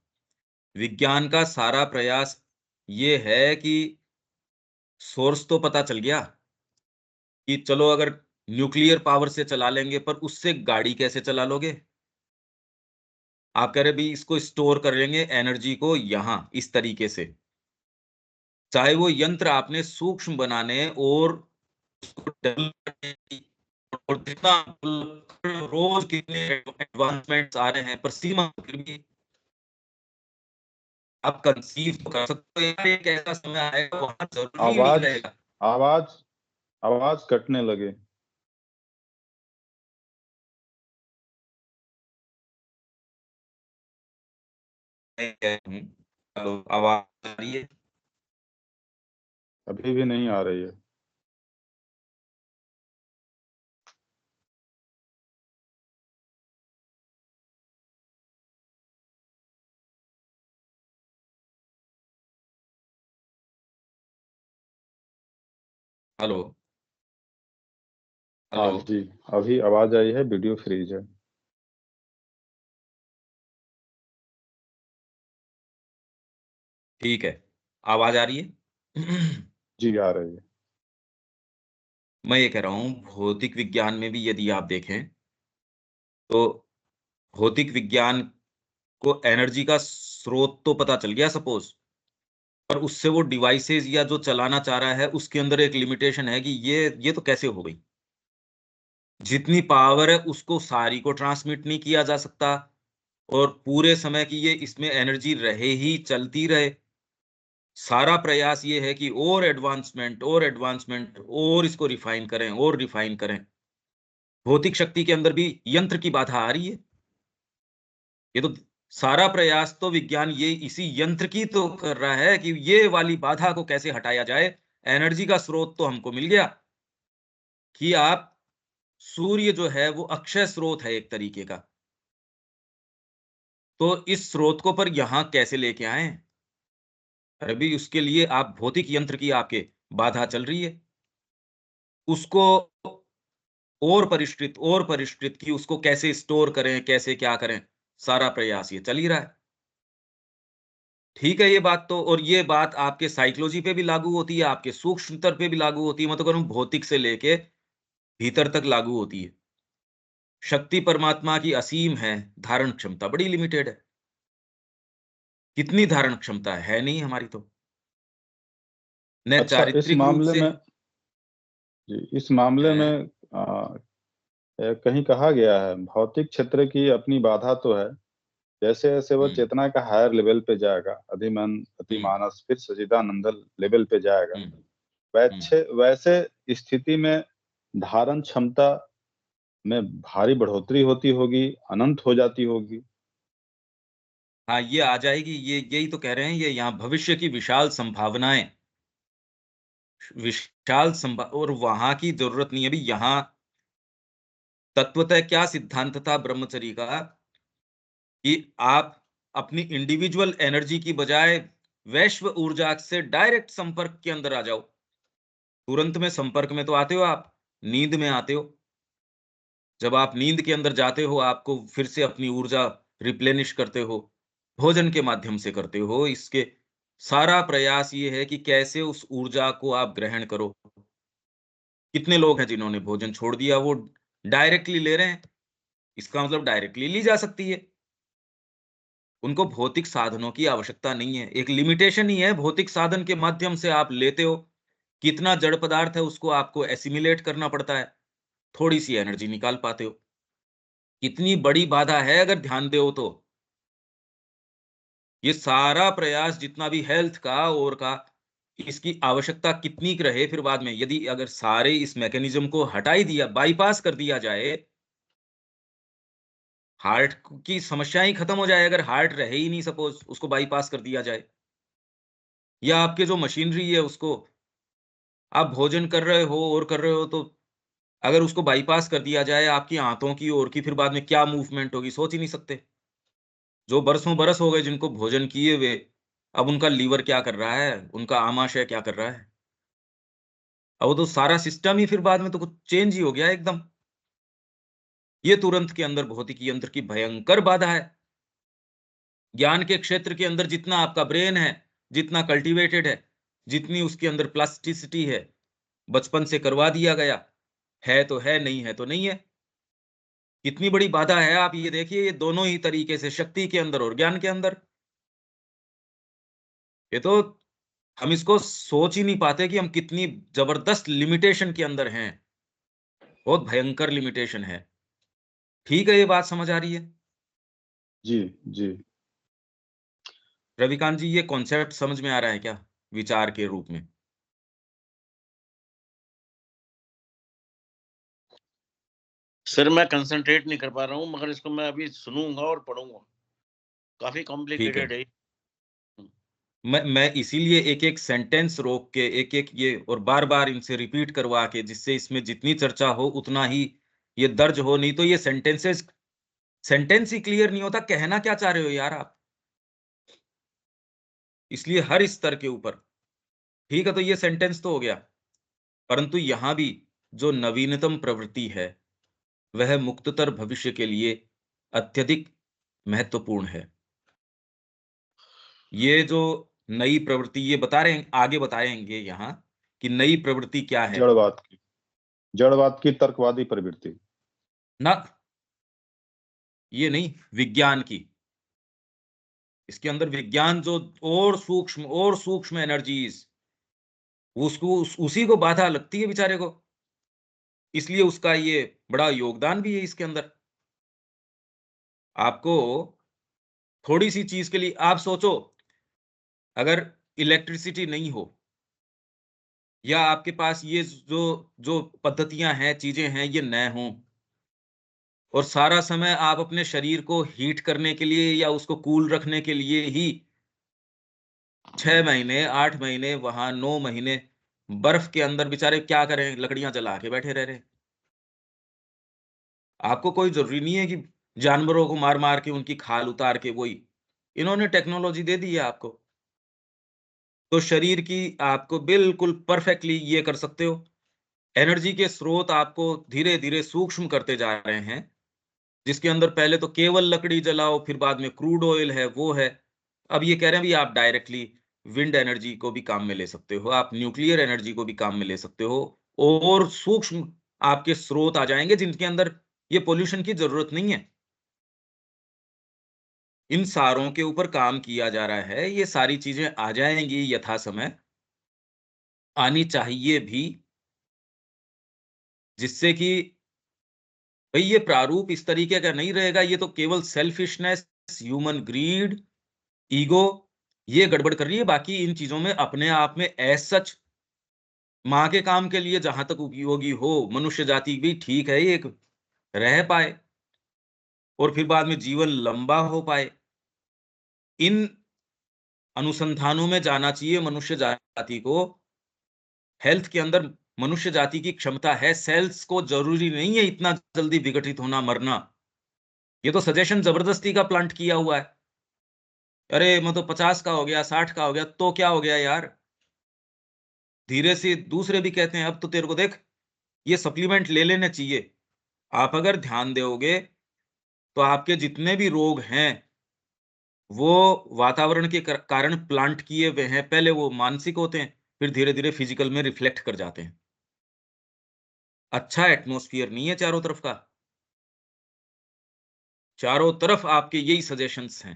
विज्ञान का सारा प्रयास ये है कि सोर्स तो पता चल गया कि चलो अगर न्यूक्लियर पावर से चला लेंगे, पर उससे गाड़ी कैसे चला लोगे? आप कह रहे भी इसको स्टोर कर लेंगे एनर्जी को यहाँ इस तरीके से। चाहे वो यंत्र आपने सूक्ष्म बनाने और उसको डेवलप करने की और जितना रोज कितने एडवांसमेंट्स आ रहे हैं, पर सीमा फिर भी आप कंसीव तो कर सकते हो यार, एक ऐसा समय आएगा वहाँ ज़रूरी नहीं आवाज रहेगा। आवाज आवाज कटने लगे। मैं कह रहा हूँ, हेलो, आवाज़ आ रही है? अभी भी नहीं आ रही है। हेलो, हाँ हेलो, जी, अभी आवाज आई है, वीडियो फ्रीज है। ठीक है। आवाज़ आ रही है? जी आ रही है। मैं ये कह रहा हूँ भौतिक विज्ञान में भी यदि आप देखें, तो भौतिक विज्ञान को एनर्जी का स्रोत तो पता चल गया सपोज़, पर उससे वो डिवाइसेज़ या जो चलाना चाह रहा है उसके अंदर एक लिमिटेशन है कि ये तो कैसे हो गई? जितनी पावर है उसको सारी को ट्रांसमिट नहीं किया जा सकता और पूरे समय की ये इसमें एनर्जी रहे ही चलती रहे। सारा प्रयास ये है कि और एडवांसमेंट और इसको रिफाइन करें और रिफाइन करें। भौतिक शक्ति के अंदर भी यंत्र की बाधा आ रही है। ये तो सारा प्रयास तो विज्ञान ये इसी यंत्र की तो कर रहा है कि ये वाली बाधा को कैसे हटाया जाए। एनर्जी का स्रोत तो हमको मिल गया कि आप सूर्य जो है वो अक्षय स्रोत है एक तरीके का। तो इस स्रोत को पर यहाँ कैसे लेके आएँ? अरे भई उसके लिए आप भौतिक यंत्र की आपके बाधा चल रही है। उसको और परिष्कृत की उसको कैसे स्टोर करें, कैसे क्या करें, सारा प्रयास ये चल ही रहा है। ठीक है ये बात तो, और ये बात आपके साइकोलॉजी पे भी लागू होती है, आपके सूक्ष्म स्तर पे भी लागू होती है, मैं तो कह रहा हूँ भौतिक से लेके भीतर तक लागू होती है। शक्ति परमात्मा की असीम है, धारण क्षमता बड़ी लिमिटेड है। कितनी धारण क्षमता है नहीं हमारी तो। न अच्छा, इस चारित्रिक रूप मामले से। में जी, इस मामले हैं? में कहीं कहा गया है भौतिक क्षेत्र की अपनी बाधा तो है। जैसे जैसे वो हुँ, चेतना का हायर लेवल पे जाएगा, अधिमन, हुँ, अतिमानस, फिर सच्चिदानंद लेवल पे जाएगा, हुँ, हुँ। वैसे वैसे स्थिति में धारण क्षमता में भारी बढ़ोतरी होती होगी, अनंत हो जाती होगी। हाँ, ये आ जाएगी, ये यही तो कह रहे हैं, ये यहाँ भविष्य की विशाल संभावनाएँ, विशाल संभा और वहाँ की ज़रूरत नहीं है। अभी यहाँ तत्वतः क्या सिद्धांत था ब्रह्मचर्य का कि आप अपनी इंडिविजुअल एनर्जी की बजाय वैश्व ऊर्जा से डायरेक्ट संपर्क के अंदर आ जाओ। तुरंत में संपर्क में तो आते हो आप, नींद में आते हो। जब आप नींद के अंदर जाते हो, आपको फिर से अपनी ऊर्जा रिप्लेनिश करते हो। भोजन के माध्यम से करते हो। इसके सारा प्रयास ये है कि कैसे उस ऊर्जा को आप ग्रहण करो। कितने लोग हैं जिन्होंने भोजन छोड़ दिया, वो डायरेक्टली ले रहे हैं, इसका मतलब डायरेक्टली ली जा सकती है। उनको भौतिक साधनों की आवश्यकता नहीं है, एक लिमिटेशन ही है, भौतिक साधन के माध्यम से आप लेते हो, कितना जड़ पदार्थ है उसको आपको एसिमिलेट करना पड़ता है, थोड़ी-सी एनर्जी निकाल पाते हो। कितनी बड़ी बाधा है अगर ध्यान दो तो। ये सारा प्रयास जितना भी हेल्थ का और का, इसकी आवश्यकता कितनी रहे फिर बाद में, यदि अगर सारे इस मैकेनिज्म को हटा ही दिया, बाईपास कर दिया जाए, हार्ट की समस्या ही खत्म हो जाए, अगर हार्ट रहे ही नहीं सपोज, उसको बाईपास कर दिया जाए, या आपके जो मशीनरी है उसको, आप भोजन कर रहे हो और कर रहे हो तो अगर उसको बाईपास कर दिया जाए आपकी आंतों की ओर की, फिर बाद में क्या मूवमेंट होगी, सोच ही नहीं सकते। जो बरसों बरस हो गए जिनको भोजन किए हुए, अब उनका लीवर क्या कर रहा है, उनका आमाशय क्या कर रहा है। अब वो तो सारा सिस्टम ही फिर बाद में तो कुछ चेंज ही हो गया एकदम। ये तुरंत के अंदर भौतिकी यंत्र की भयंकर बाधा है। ज्ञान के क्षेत्र के अंदर जितना आपका ब्रेन है, जितना कल्टीवेटेड है, जितनी उसके अंदर प्लास्टिसिटी है, बचपन से करवा दिया गया, है तो है, नहीं है तो नहीं है। कितनी बड़ी बाधा है, आप ये देखिए, ये दोनों ही तरीके से, शक्ति के अंदर और ज्ञान के अंदर। ये तो हम इसको सोच ही नहीं पाते कि हम कितनी जबरदस्त लिमिटेशन के अंदर हैं। बहुत भयंकर लिमिटेशन है। ठीक है, ये बात समझ आ रही है? जी, जी। रविकांत जी, ये कॉन्सेप्ट समझ में आ रहा है क्या विचार के रूप में? सर मैं कंसंट्रेट नहीं कर पा रहा हूँ, मगर इसको मैं अभी सुनूंगा और पढ़ूंगा। काफी ठीक है। कॉम्प्लिकेटेड है। मैं इसीलिए एक-एक सेंटेंस रोक के, एक-एक ये और बार-बार इनसे रिपीट करवा के, जिससे इसमें जितनी चर्चा हो उतना ही ये दर्ज हो, नहीं तो ये सेंटेंस ही क्लियर नहीं होता, कहना क्या चाह रहे हो यार आप? इसलिए हर स्तर के ऊपर, ठीक है, तो ये सेंटेंस तो हो गया, परंतु यहाँ भी जो नवीनतम प्रवृत्ति है, वह मुक्ततर भविष्य के लिए अत्यधिक महत्वपूर्ण है। ये जो नई प्रवृत्ति, ये बता रहे हैं, आगे बताएंगे यहाँ कि नई प्रवृत्ति क्या है। जड़वाद की तर्कवादी प्रवृत्ति। ना, ये नहीं, विज्ञान की। इसके अंदर विज्ञान जो और सूक्ष्म एनर्जीज, उसी को बाधा लगती है बेचारे को, इसलिए उसका ये बड़ा योगदान भी है इसके अंदर। आपको थोड़ी सी चीज के लिए आप सोचो, अगर इलेक्ट्रिसिटी नहीं हो, या आपके पास ये जो जो पद्धतियां हैं, चीजें हैं, ये न हो, और सारा समय आप अपने शरीर को हीट करने के लिए या उसको कूल रखने के लिए ही 6 महीने, 8 महीने, वहां 9 महीने बर्फ के अंदर बेचारे क्या करें, लकड़ियां जला के बैठे रह रहे। आपको कोई जरूरी नहीं है कि जानवरों को मार मार के उनकी खाल उतार के, वही इन्होंने टेक्नोलॉजी दे दी है आपको, तो शरीर की आपको बिल्कुल परफेक्टली ये कर सकते हो। एनर्जी के स्रोत आपको धीरे धीरे सूक्ष्म करते जा रहे हैं, जिसके अंदर पहले तो केवल लकड़ी जलाओ, फिर बाद में क्रूड ऑयल है, वो है। अब ये कह रहे हैं भी आप डायरेक्टली विंड एनर्जी को भी काम में ले सकते हो, आप न्यूक्लियर एनर्जी को भी काम में ले सकते हो, और सूक्ष्म आपके स्रोत आ जाएंगे जिनके अंदर ये पोल्यूशन की जरूरत नहीं है। इन सारों के ऊपर काम किया जा रहा है, ये सारी चीजें आ जाएंगी यथा समय, आनी चाहिए भी, जिससे कि भाई ये प्रारूप इस तरीके का नहीं रहेगा। ये तो केवल सेल्फिशनेस, ह्यूमन ग्रीड, ईगो, ये गड़बड़ कर रही है। बाकी इन चीजों में अपने आप में एज सच माँ के काम के लिए जहां तक उपयोगी हो, मनुष्य जाति भी ठीक है, एक रह पाए और फिर बाद में जीवन लंबा हो पाए, इन अनुसंधानों में जाना चाहिए मनुष्य जाति को। हेल्थ के अंदर मनुष्य जाति की क्षमता है, सेल्स को जरूरी नहीं है इतना जल्दी विघटित होना, मरना। ये तो सजेशन जबरदस्ती का प्लांट किया हुआ है। अरे मैं तो 50 का हो गया, 60 का हो गया, तो क्या हो गया यार? धीरे से दूसरे भी कहते हैं अब तो तेरे को देख, ये सप्लीमेंट ले लेने चाहिए। आप अगर ध्यान दोगे तो आपके जितने भी रोग हैं, वो वातावरण के कारण प्लांट किए हुए हैं, पहले वो मानसिक होते हैं, फिर धीरे-धीरे फिजिकल में रिफ्लेक्ट कर जाते हैं। अच्छा एटमॉस्फियर नहीं है चारों तरफ का। चारों तरफ आपके यही सजेशंस हैं,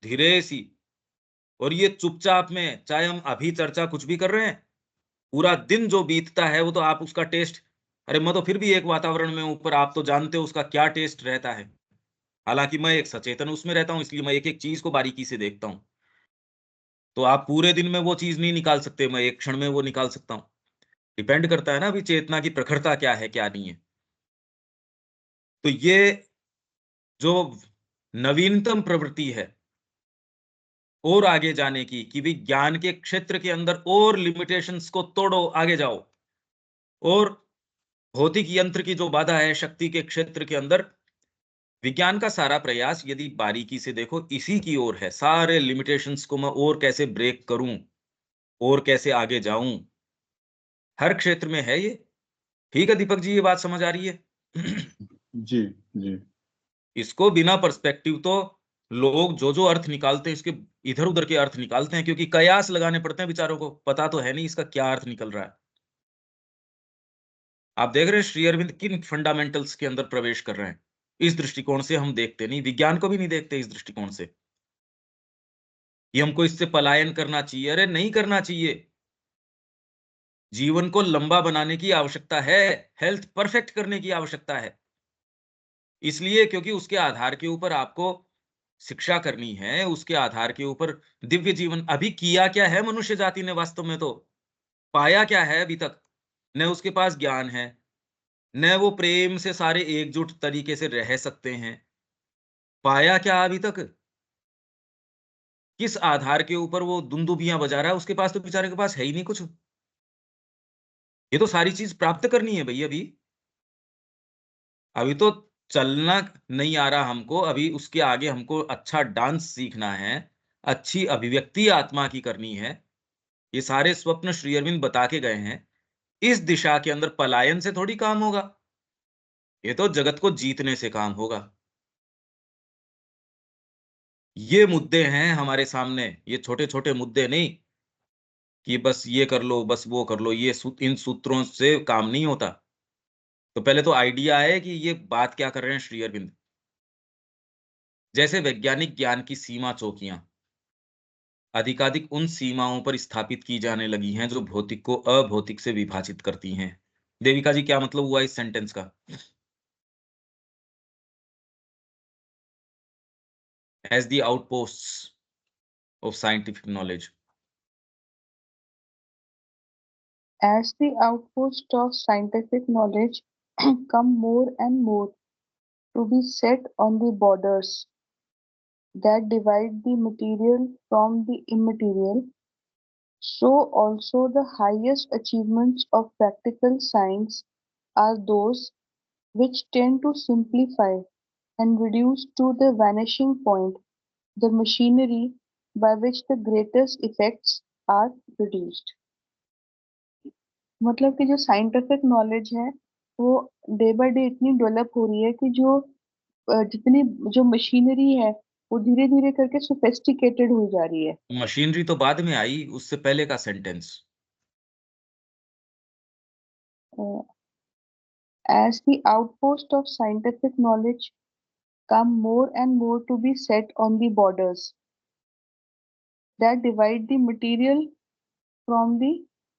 धीरे सी, और ये चुपचाप में, चाहे हम अभी चर्चा कुछ भी कर रहे हैं, पूरा दिन जो बीतता है वो तो आप उसका टेस्ट, अरे मैं तो फिर भी एक वातावरण में ऊपर, आप तो जानते हो उसका क्या टेस्ट रहता है। हालाँकि मैं एक सचेतन उसमें रहता हूँ, इसलिए मैं एक-एक चीज़ को बारीकी से देखता हूँ। तो आप पूरे दिन में वो चीज़ नहीं निकाल सकते, मैं एक क्षण में वो निकाल सकता हूँ। डिपेंड करता है ना अभी चेतना की प्रखरता क्या है, क्या नहीं है। तो ये जो नवीनतम प्रवृत्ति है और आगे जाने की, कि विज्ञान के क्षेत्र के अंदर और लिमिटेशंस को तोड़ो, आगे जाओ, और भौतिक यंत्र की जो बाधा है शक्ति के क्षेत्र के अंदर, विज्ञान का सारा प्रयास यदि बारीकी से देखो इसी की ओर है। सारे लिमिटेशंस को मैं और कैसे ब्रेक करूं, और कैसे आगे जाऊं, हर क्षेत्र में है ये। ठीक है दीपक जी, ये बात समझ आ रही है? जी जी इसको बिना पर्सपेक्टिव तो लोग जो अर्थ निकालते हैं, इसके इधर उधर के अर्थ निकालते हैं, क्योंकि कयास लगाने पड़ते हैं बेचारों को, पता तो है नहीं इसका क्या अर्थ निकल रहा है। आप देख रहे हैं श्री अरविंद किन फंडामेंटल्स के अंदर प्रवेश कर रहे हैं। इस दृष्टिकोण से हम देखते नहीं, विज्ञान को भी नहीं देखते इस दृष्टिकोण से, कि हमको इससे पलायन करना चाहिए। अरे नहीं करना चाहिए, जीवन को लंबा बनाने की आवश्यकता है, हेल्थ परफेक्ट करने की आवश्यकता है। इसलिए क्योंकि उसके आधार के ऊपर आपको शिक्षा करनी है, उसके आधार के ऊपर दिव्य जीवन। अभी किया क्या है मनुष्य जाति ने वास्तव में, तो पाया क्या है अभी तक? न उसके पास ज्ञान है, न वो प्रेम से सारे एकजुट तरीके से रह सकते हैं। पाया क्या अभी तक? किस आधार के ऊपर वो दुंदुभियां बजा रहा है? उसके पास तो बेचारे के पास है ही नहीं कुछ। ये तो सारी चीज प्राप्त करनी है भैया। अभी तो चलना नहीं आ रहा हमको, अभी उसके आगे हमको अच्छा डांस सीखना है, अच्छी अभिव्यक्ति आत्मा की करनी है। ये सारे स्वप्न श्री अरविंद बता के गए हैं। इस दिशा के अंदर पलायन से थोड़ी काम होगा, ये तो जगत को जीतने से काम होगा। ये मुद्दे हैं हमारे सामने, ये छोटे-छोटे मुद्दे नहीं कि बस ये कर लो, बस वो कर लो, ये इन सूत्रों से काम नहीं होता। तो पहले तो आइडिया है कि ये बात क्या कर रहे हैं श्री अरविंद। जैसे वैज्ञानिक ज्ञान की सीमा चौकियां अधिकाधिक उन सीमाओं पर स्थापित की जाने लगी हैं जो भौतिक को अभौतिक से विभाजित करती हैं। देविका जी, क्या मतलब हुआ इस सेंटेंस का? As the outposts of scientific knowledge. As the outposts of scientific knowledge come more and more to be set on the borders that divide the material from the immaterial, so also the highest achievements of practical science are those which tend to simplify and reduce to the vanishing point the machinery by which the greatest effects are produced. मतलब कि जो scientific knowledge है वो day by day इतनी develop हो रही है कि जो जितनी जो मशीनरी है वो धीरे धीरे करके सोफिस्टिकेटेड हो जा रही है. मशीनरी तो बाद में आई, उससे पहले का sentence. As the outposts of scientific knowledge come more and more to be set on the borders that divide the material from the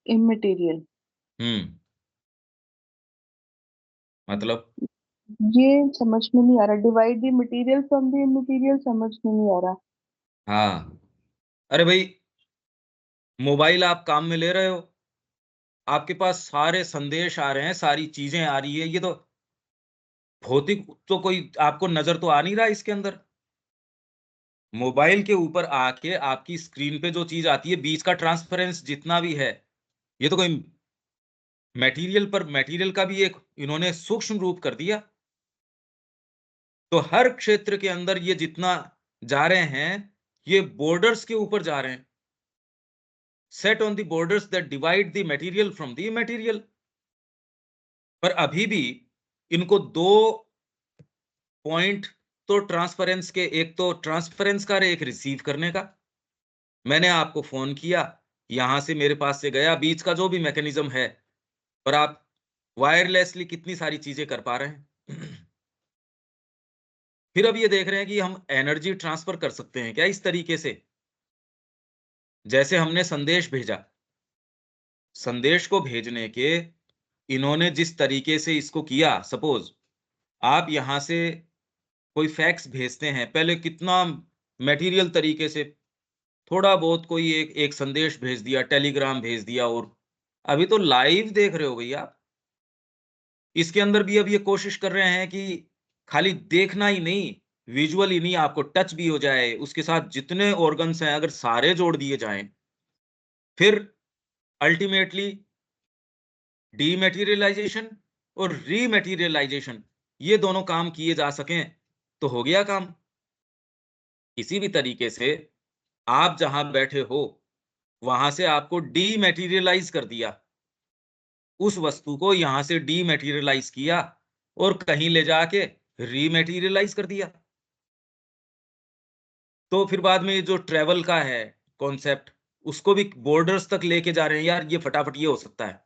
immaterial. हम्म, मतलब ये समझ में नहीं आ रहा. Divide the material from the immaterial समझ में नहीं आ रहा. हाँ, अरे भाई, मोबाइल आप काम में ले रहे हो, आपके पास सारे संदेश आ रहे हैं, सारी चीजें आ रही है, ये तो भौतिक तो कोई आपको नजर तो आ नहीं रहा इसके अंदर। मोबाइल के ऊपर आके आपकी स्क्रीन पे जो चीज आती है, बीच का ट्रांसपेरेंस जितना भी है, ये तो कोई मटेरियल पर मटेरियल का भी एक इन्होंने सूक्ष्म रूप कर दिया। तो हर क्षेत्र के अंदर ये जितना जा रहे हैं, ये बॉर्डर्स के ऊपर जा रहे हैं। Set on the borders that divide the material from the immaterial. पर अभी भी इनको दो पॉइंट तो ट्रांसफरेंस के, एक तो ट्रांसफरेंस का, एक रिसीव करने का। मैंने आपको फोन किया, यहां से मेरे पास से गया, बीच का जो भी मैकेनिज्म है, और आप वायरलेसली कितनी सारी चीजें कर पा रहे हैं। फिर अब ये देख रहे हैं कि हम एनर्जी ट्रांसफर कर सकते हैं क्या इस तरीके से, जैसे हमने संदेश भेजा। संदेश को भेजने के इन्होंने जिस तरीके से इसको किया, सपोज आप यहां से कोई फैक्स भेजते हैं, पहले कितना मटेरियल तरीके से थोड़ा बहुत कोई एक संदेश भेज दिया, टेलीग्राम भेज दिया, और अभी तो लाइव देख रहे हो भैया। इसके अंदर भी अब ये कोशिश कर रहे हैं कि खाली देखना ही नहीं, विजुअल ही नहीं, आपको टच भी हो जाए, उसके साथ जितने ऑर्गन्स हैं अगर सारे जोड़ दिए जाएं, फिर अल्टीमेटली डीमेटीरियलाइजेशन और रीमेटीरियलाइजेशन, ये दोनों काम किए जा सकें तो हो गया काम। किसी भी तरीके से आप जहां बैठे हो वहां से आपको डीमेटीरियलाइज कर दिया, उस वस्तु को यहां से डीमेटीरियलाइज किया और कहीं ले जाके रीमेटीरियलाइज कर दिया। तो फिर बाद में जो ट्रेवल का है कॉन्सेप्ट, उसको भी बॉर्डर्स तक लेके जा रहे हैं, यार ये फटाफट ये हो सकता है,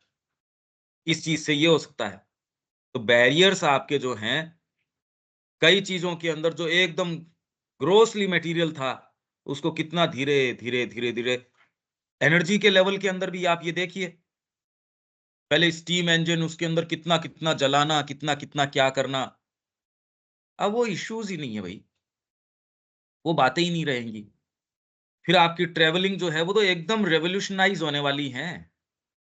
इस चीज से ये हो सकता है। तो बैरियर्स आपके जो हैं, कई चीजों के अंदर जो एकदम ग्रोसली मटेरियल था, उसको कितना धीरे धीरे धीरे धीरे, एनर्जी के लेवल के अंदर भी आप ये देखिए, पहले स्टीम इंजन, उसके अंदर कितना कितना जलाना, कितना कितना क्या करना। अब वो इश्यूज ही नहीं है भाई, वो बातें ही नहीं रहेंगी। फिर आपकी ट्रेवलिंग जो है वो तो एकदम रेवोल्यूशनाइज होने वाली है।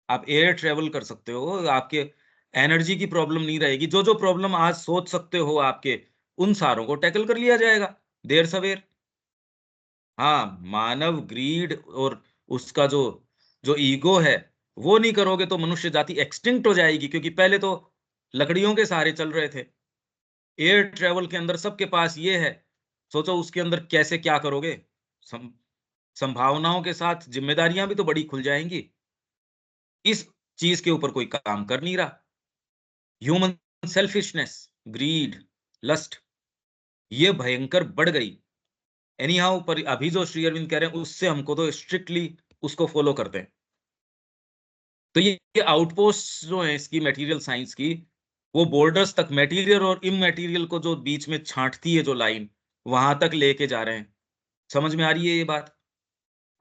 आप एयर ट्रेवल कर सकते हो, आपके एनर्जी की प्रॉब्लम नहीं रहेगी। जो जो प्रॉब्लम आज सोच सकते हो आपके, उन सारों को टैकल कर लिया जाएगा देर सवेर। हाँ, मानव ग्रीड और उसका जो जो ईगो है, वो नहीं करोगे तो मनुष्य जाति एक्सटिंक्ट हो जाएगी, क्योंकि पहले तो लकड़ियों के सहारे चल रहे थे। एयर ट्रेवल के अंदर सबके पास ये है, सोचो उसके अंदर कैसे क्या करोगे। संभावनाओं के साथ जिम्मेदारियां भी तो बड़ी खुल जाएंगी। इस चीज के ऊपर कोई काम कर नहीं रहा। ह्यूमन सेल्फिशनेस, ग्रीड, लस्ट, ये भयंकर बढ़ गई। एनी हाउ, पर अभी जो श्री अरविंद कह रहे हैं उससे हमको तो स्ट्रिक्टली उसको फॉलो करते हैं। तो ये आउटपोस्ट जो है इसकी मटेरियल साइंस की, वो बॉर्डर्स तक मटेरियल और इमटेरियल को जो बीच में छांटती है जो लाइन, वहां तक लेके जा रहे हैं। समझ में आ रही है ये बात?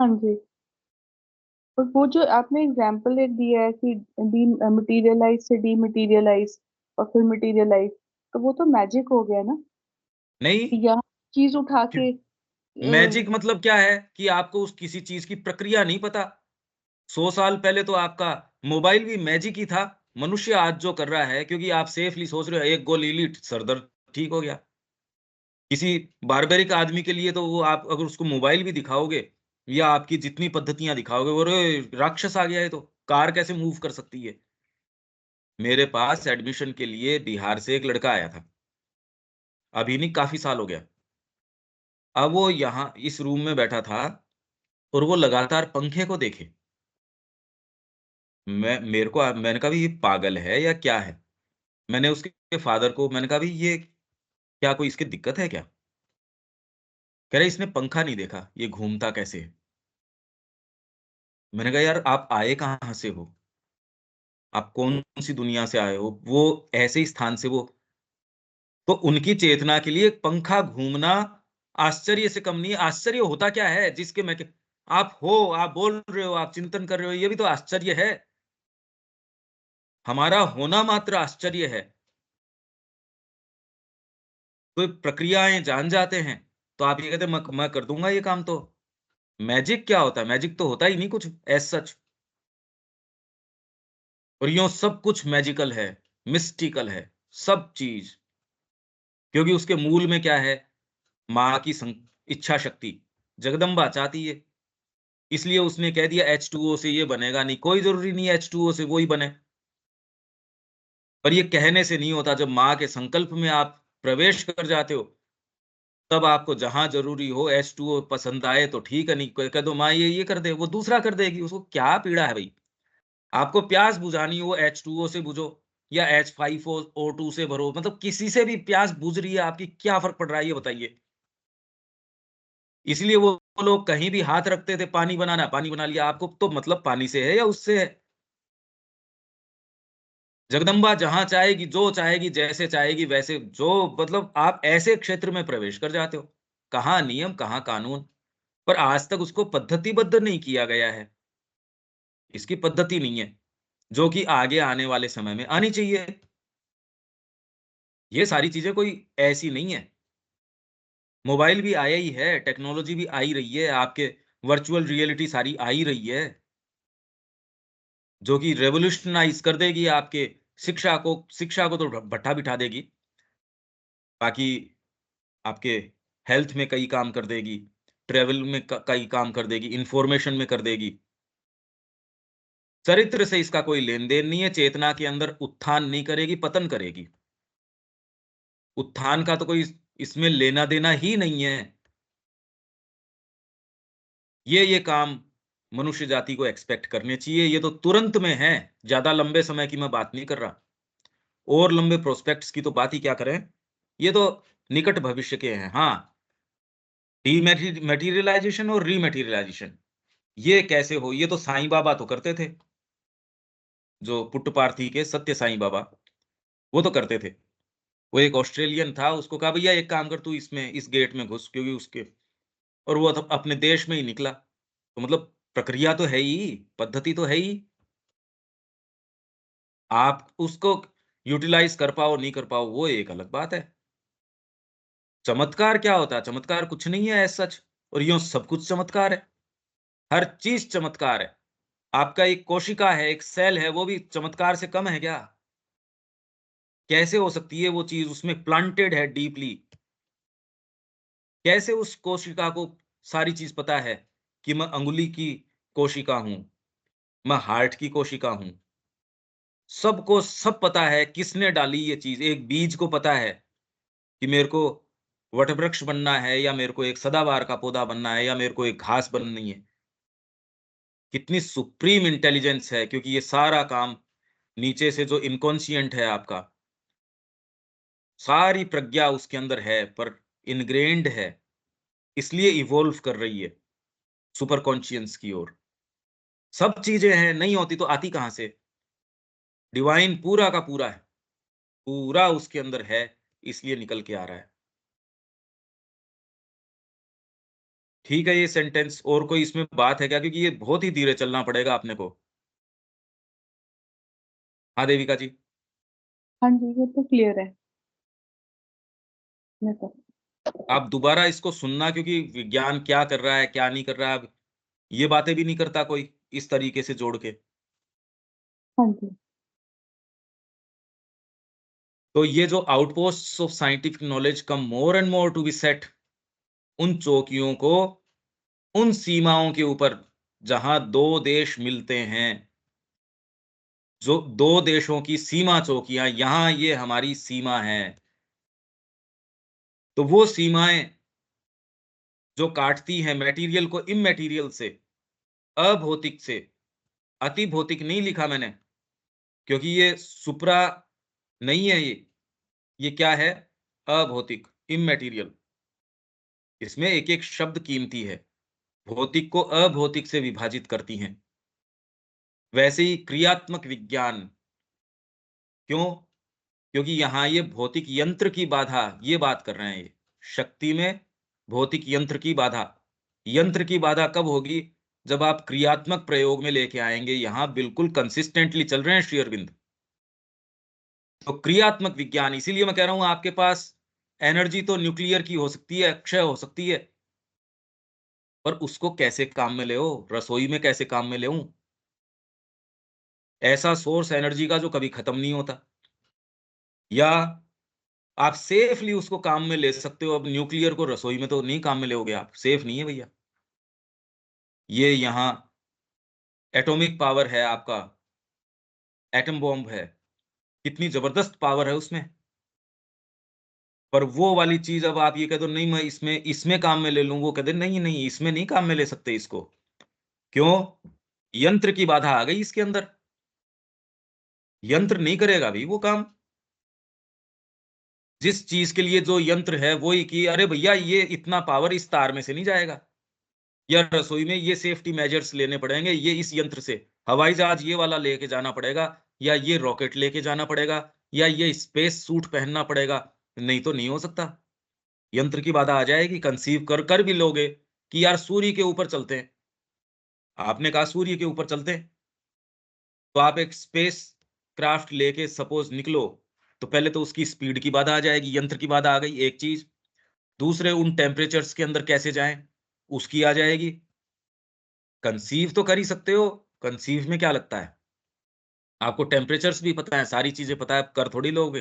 हाँ जी। और वो जो आपने एग्जाम्पल एक दिया है कि डी मटीरियलाइज से डीमटीरियलाइज और फिर मटीरियलाइज, तो वो तो मैजिक हो गया ना। नहीं, यहाँ चीज उठा के मैजिक मतलब क्या है कि आपको उस किसी चीज की प्रक्रिया नहीं पता। 100 साल पहले तो आपका मोबाइल भी मैजिक ही था। मनुष्य आज जो कर रहा है, क्योंकि आप सेफली सोच रहे हो, एक गोली ली सर दर्द ठीक हो गया। किसी बारबेरिक आदमी के लिए तो वो, आप अगर उसको मोबाइल भी दिखाओगे या आपकी जितनी पद्धतियां दिखाओगे, वो राक्षस आ गया है, तो कार कैसे मूव कर सकती है। मेरे पास एडमिशन के लिए बिहार से एक लड़का आया था, अभी नहीं काफी साल हो गया। अब वो यहाँ इस रूम में बैठा था और वो लगातार पंखे को देखे। मैंने कहा भी ये पागल है या क्या है। मैंने उसके फादर को मैंने कहा भी ये क्या कोई इसकी दिक्कत है क्या। कह रहे इसने पंखा नहीं देखा, ये घूमता कैसे है। मैंने कहा यार आप आए कहाँ से हो, आप कौन सी दुनिया से आए हो। वो ऐसे ही स्थान से वो, तो उनकी चेतना के लिए एक पंखा घूमना आश्चर्य से कम नहीं है। आश्चर्य होता क्या है जिसके मैं, आप हो, आप बोल रहे हो, आप चिंतन कर रहे हो, ये भी तो आश्चर्य है। हमारा होना मात्र आश्चर्य है। तो प्रक्रियाएं जान जाते हैं तो आप ये कहते हैं मैं कर दूंगा ये काम। तो मैजिक क्या होता है? मैजिक तो होता ही नहीं कुछ एज सच। और यूं सब कुछ मैजिकल है, मिस्टिकल है सब चीज, क्योंकि उसके मूल में क्या है? माँ की इच्छा शक्ति। जगदम्बा चाहती है, इसलिए उसने कह दिया H2O से ये बनेगा नहीं। कोई जरूरी नहीं है H2O से वो ही बने, पर ये कहने से नहीं होता। जब माँ के संकल्प में आप प्रवेश कर जाते हो, तब आपको जहां जरूरी हो H2O पसंद आए तो ठीक है, नहीं कह दो माँ ये कर दे, वो दूसरा कर देगी। उसको क्या पीड़ा है भाई। आपको प्यास बुझानी हो H2O से बुझो, या H5O2 से भरो, मतलब किसी से भी प्यास बुझ रही है आपकी, क्या फर्क पड़ रहा है ये बताइए। इसलिए वो लोग कहीं भी हाथ रखते थे, पानी बनाना, पानी बना लिया। आपको तो मतलब पानी से है या उससे है? जगदम्बा जहां चाहेगी, जो चाहेगी, जैसे चाहेगी वैसे, जो मतलब आप ऐसे क्षेत्र में प्रवेश कर जाते हो, कहाँ नियम, कहाँ कानून, पर आज तक उसको पद्धतिबद्ध नहीं किया गया है। इसकी पद्धति नहीं है, जो कि आगे आने वाले समय में आनी चाहिए। ये सारी चीजें कोई ऐसी नहीं है। मोबाइल भी आया ही है, टेक्नोलॉजी भी आ ही रही है, आपके वर्चुअल रियलिटी सारी आ ही रही है, जो कि रेवोल्यूशनाइज कर देगी आपके शिक्षा को तो भट्ठा बिठा देगी। बाकी आपके हेल्थ में कई काम कर देगी, ट्रैवल में कई काम कर देगी, इंफॉर्मेशन में कर देगी। चरित्र से इसका कोई लेन-देन नहीं है, चेतना के अंदर उत्थान नहीं करेगी, पतन करेगी। उत्थान का तो कोई इसमें लेना-देना ही नहीं है। ये काम मनुष्य जाति को एक्सपेक्ट करने चाहिए, ये तो तुरंत में है, ज़्यादा लंबे समय की मैं बात नहीं कर रहा। और लंबे प्रोस्पेक्ट्स की तो बात ही क्या करें, ये तो निकट भविष्य के हैं। हाँ, मटीरियलाइज़ेशन और रीमैटेरियलाइज़ेशन, ये कैसे हो? ये तो साईं बाबा तो करते थे, जो पुट्टपार्थी के सत्य साईं बाबा, वो तो करते थे। वो एक ऑस्ट्रेलियन था, उसको कहा भैया एक काम कर, तू इसमें इस गेट में घुस, क्योंकि उसके, और वो तो अपने देश में ही निकला। तो मतलब प्रक्रिया तो है ही, पद्धति तो है ही। आप उसको यूटिलाइज़ कर पाओ, नहीं कर पाओ, वो एक अलग बात है। चमत्कार क्या होता है? चमत्कार कुछ नहीं है एज़ सच, और यूँ सब कुछ चमत्कार है। हर चीज़ चमत्कार है। आपका एक कोशिका है, एक सेल है, वो भी चमत्कार से कम है क्या? कैसे हो सकती है वो चीज़, उसमें प्लांटेड है डीपली। कैसे उस कोशिका को सारी चीज़ पता है कि मैं अंगुली की कोशिका हूँ, मैं हार्ट की कोशिका हूँ। सबको सब पता है किसने डाली ये चीज़। एक बीज को पता है कि मेरे को वटवृक्ष बनना है, या मेरे को एक सदाबहार का पौधा बनना है, या मेरे को एक घास बननी है। कितनी सुप्रीम इंटेलिजेंस है, क्योंकि ये सारा काम नीचे से जो इनकॉन्शिएंट है आपका, सारी प्रज्ञा उसके अंदर है, पर इनग्रेन्ड है, इसलिए इवॉल्व कर रही है सुपर कॉन्शियस की ओर। सब चीज़ें हैं, नहीं होती तो आती कहाँ से? डिवाइन पूरा का पूरा है, पूरा उसके अंदर है, इसलिए निकल के आ रहा है। ठीक है ये सेंटेंस, और कोई इसमें बात है क्या? क्योंकि ये बहुत ही धीरे चलना पड़ेगा अपने को। हाँ, देविका जी। हाँ जी, ये तो क्लियर है। मैं तो आप दोबारा इसको सुनना, क्योंकि विज्ञान क्या कर रहा है, क्या नहीं कर रहा है, अब ये बातें भी नहीं करता कोई इस तरीके से जोड़ के। हाँ जी। तो ये जो outposts of scientific knowledge come more and more to be set, उन चौकियों को, उन सीमाओं के ऊपर जहां 2 देश मिलते हैं, जो 2 देशों की सीमा चौकियां, यहां ये हमारी सीमा है। तो वो सीमाएँ जो काटती हैं मटेरियल को इमैटेरियल से, अभौतिक से, अति भौतिक नहीं लिखा मैंने, क्योंकि ये सुप्रा नहीं है ये। ये क्या है? अभौतिक, इमैटेरियल। इसमें एक-एक शब्द कीमती है। भौतिक को अभौतिक से विभाजित करती हैं। वैसे ही क्रियात्मक विज्ञान, क्यों? क्योंकि यहाँ ये भौतिक यंत्र की बाधा, ये बात कर रहे हैं ये। शक्ति में भौतिक यंत्र की बाधा। यंत्र की बाधा कब होगी? जब आप क्रियात्मक प्रयोग में लेके आएँगे। यहाँ बिल्कुल कंसिस्टेंटली चल रहे हैं श्री अरविंद। तो क्रियात्मक विज्ञान, इसीलिए मैं कह रहा हूँ आपके पास एनर्जी तो न्यूक्लियर की हो सकती है, अक्षय हो सकती है, पर उसको कैसे काम में ले रसोई में कैसे काम में लेऊँ? ऐसा सोर्स एनर्जी का जो कभी खत्म नहीं होता। या आप सेफली उसको काम में ले सकते हो। अब न्यूक्लियर को रसोई में तो नहीं काम में लोगे आप, सेफ नहीं है भैया। ये यहाँ एटॉमिक पावर है आपका, एटम बॉम्ब है, कितनी ज़बरदस्त पावर है उसमें। पर वो वाली चीज़ अब आप ये कह दो नहीं मैं इसमें इसमें काम में ले लूँ, वो कहते नहीं, नहीं इसमें नहीं काम में ले सकते इसको। क्यों? यंत्र की बाधा आ गई इसके अंदर। यंत्र नहीं करेगा भाई वो काम। जिस चीज के लिए जो यंत्र है वही कि अरे भैया ये इतना पावर इस तार में से नहीं जाएगा, या रसोई में ये सेफ्टी मेजर्स लेने पड़ेंगे, ये इस यंत्र से हवाई जहाज ये वाला लेके जाना पड़ेगा, या ये रॉकेट लेके जाना पड़ेगा, या ये स्पेस सूट पहनना पड़ेगा, नहीं तो नहीं हो सकता। यंत्र की बाधा आ जाएगी। कंसीव कर कर भी लोगे कि यार सूर्य के ऊपर चलते हैं, आपने कहा सूर्य के ऊपर चलते हैं, तो आप एक स्पेस क्राफ्ट लेके सपोज निकलो, तो पहले तो उसकी स्पीड की बाधा आ जाएगी, यंत्र की बाधा आ गई एक चीज। दूसरे उन टेम्परेचर्स के अंदर कैसे जाएं उसकी आ जाएगी। कंसीव तो कर ही सकते हो, कंसीव में क्या लगता है, आपको टेम्परेचर्स भी पता है, सारी चीजें पता है, कर थोड़ी लोगे,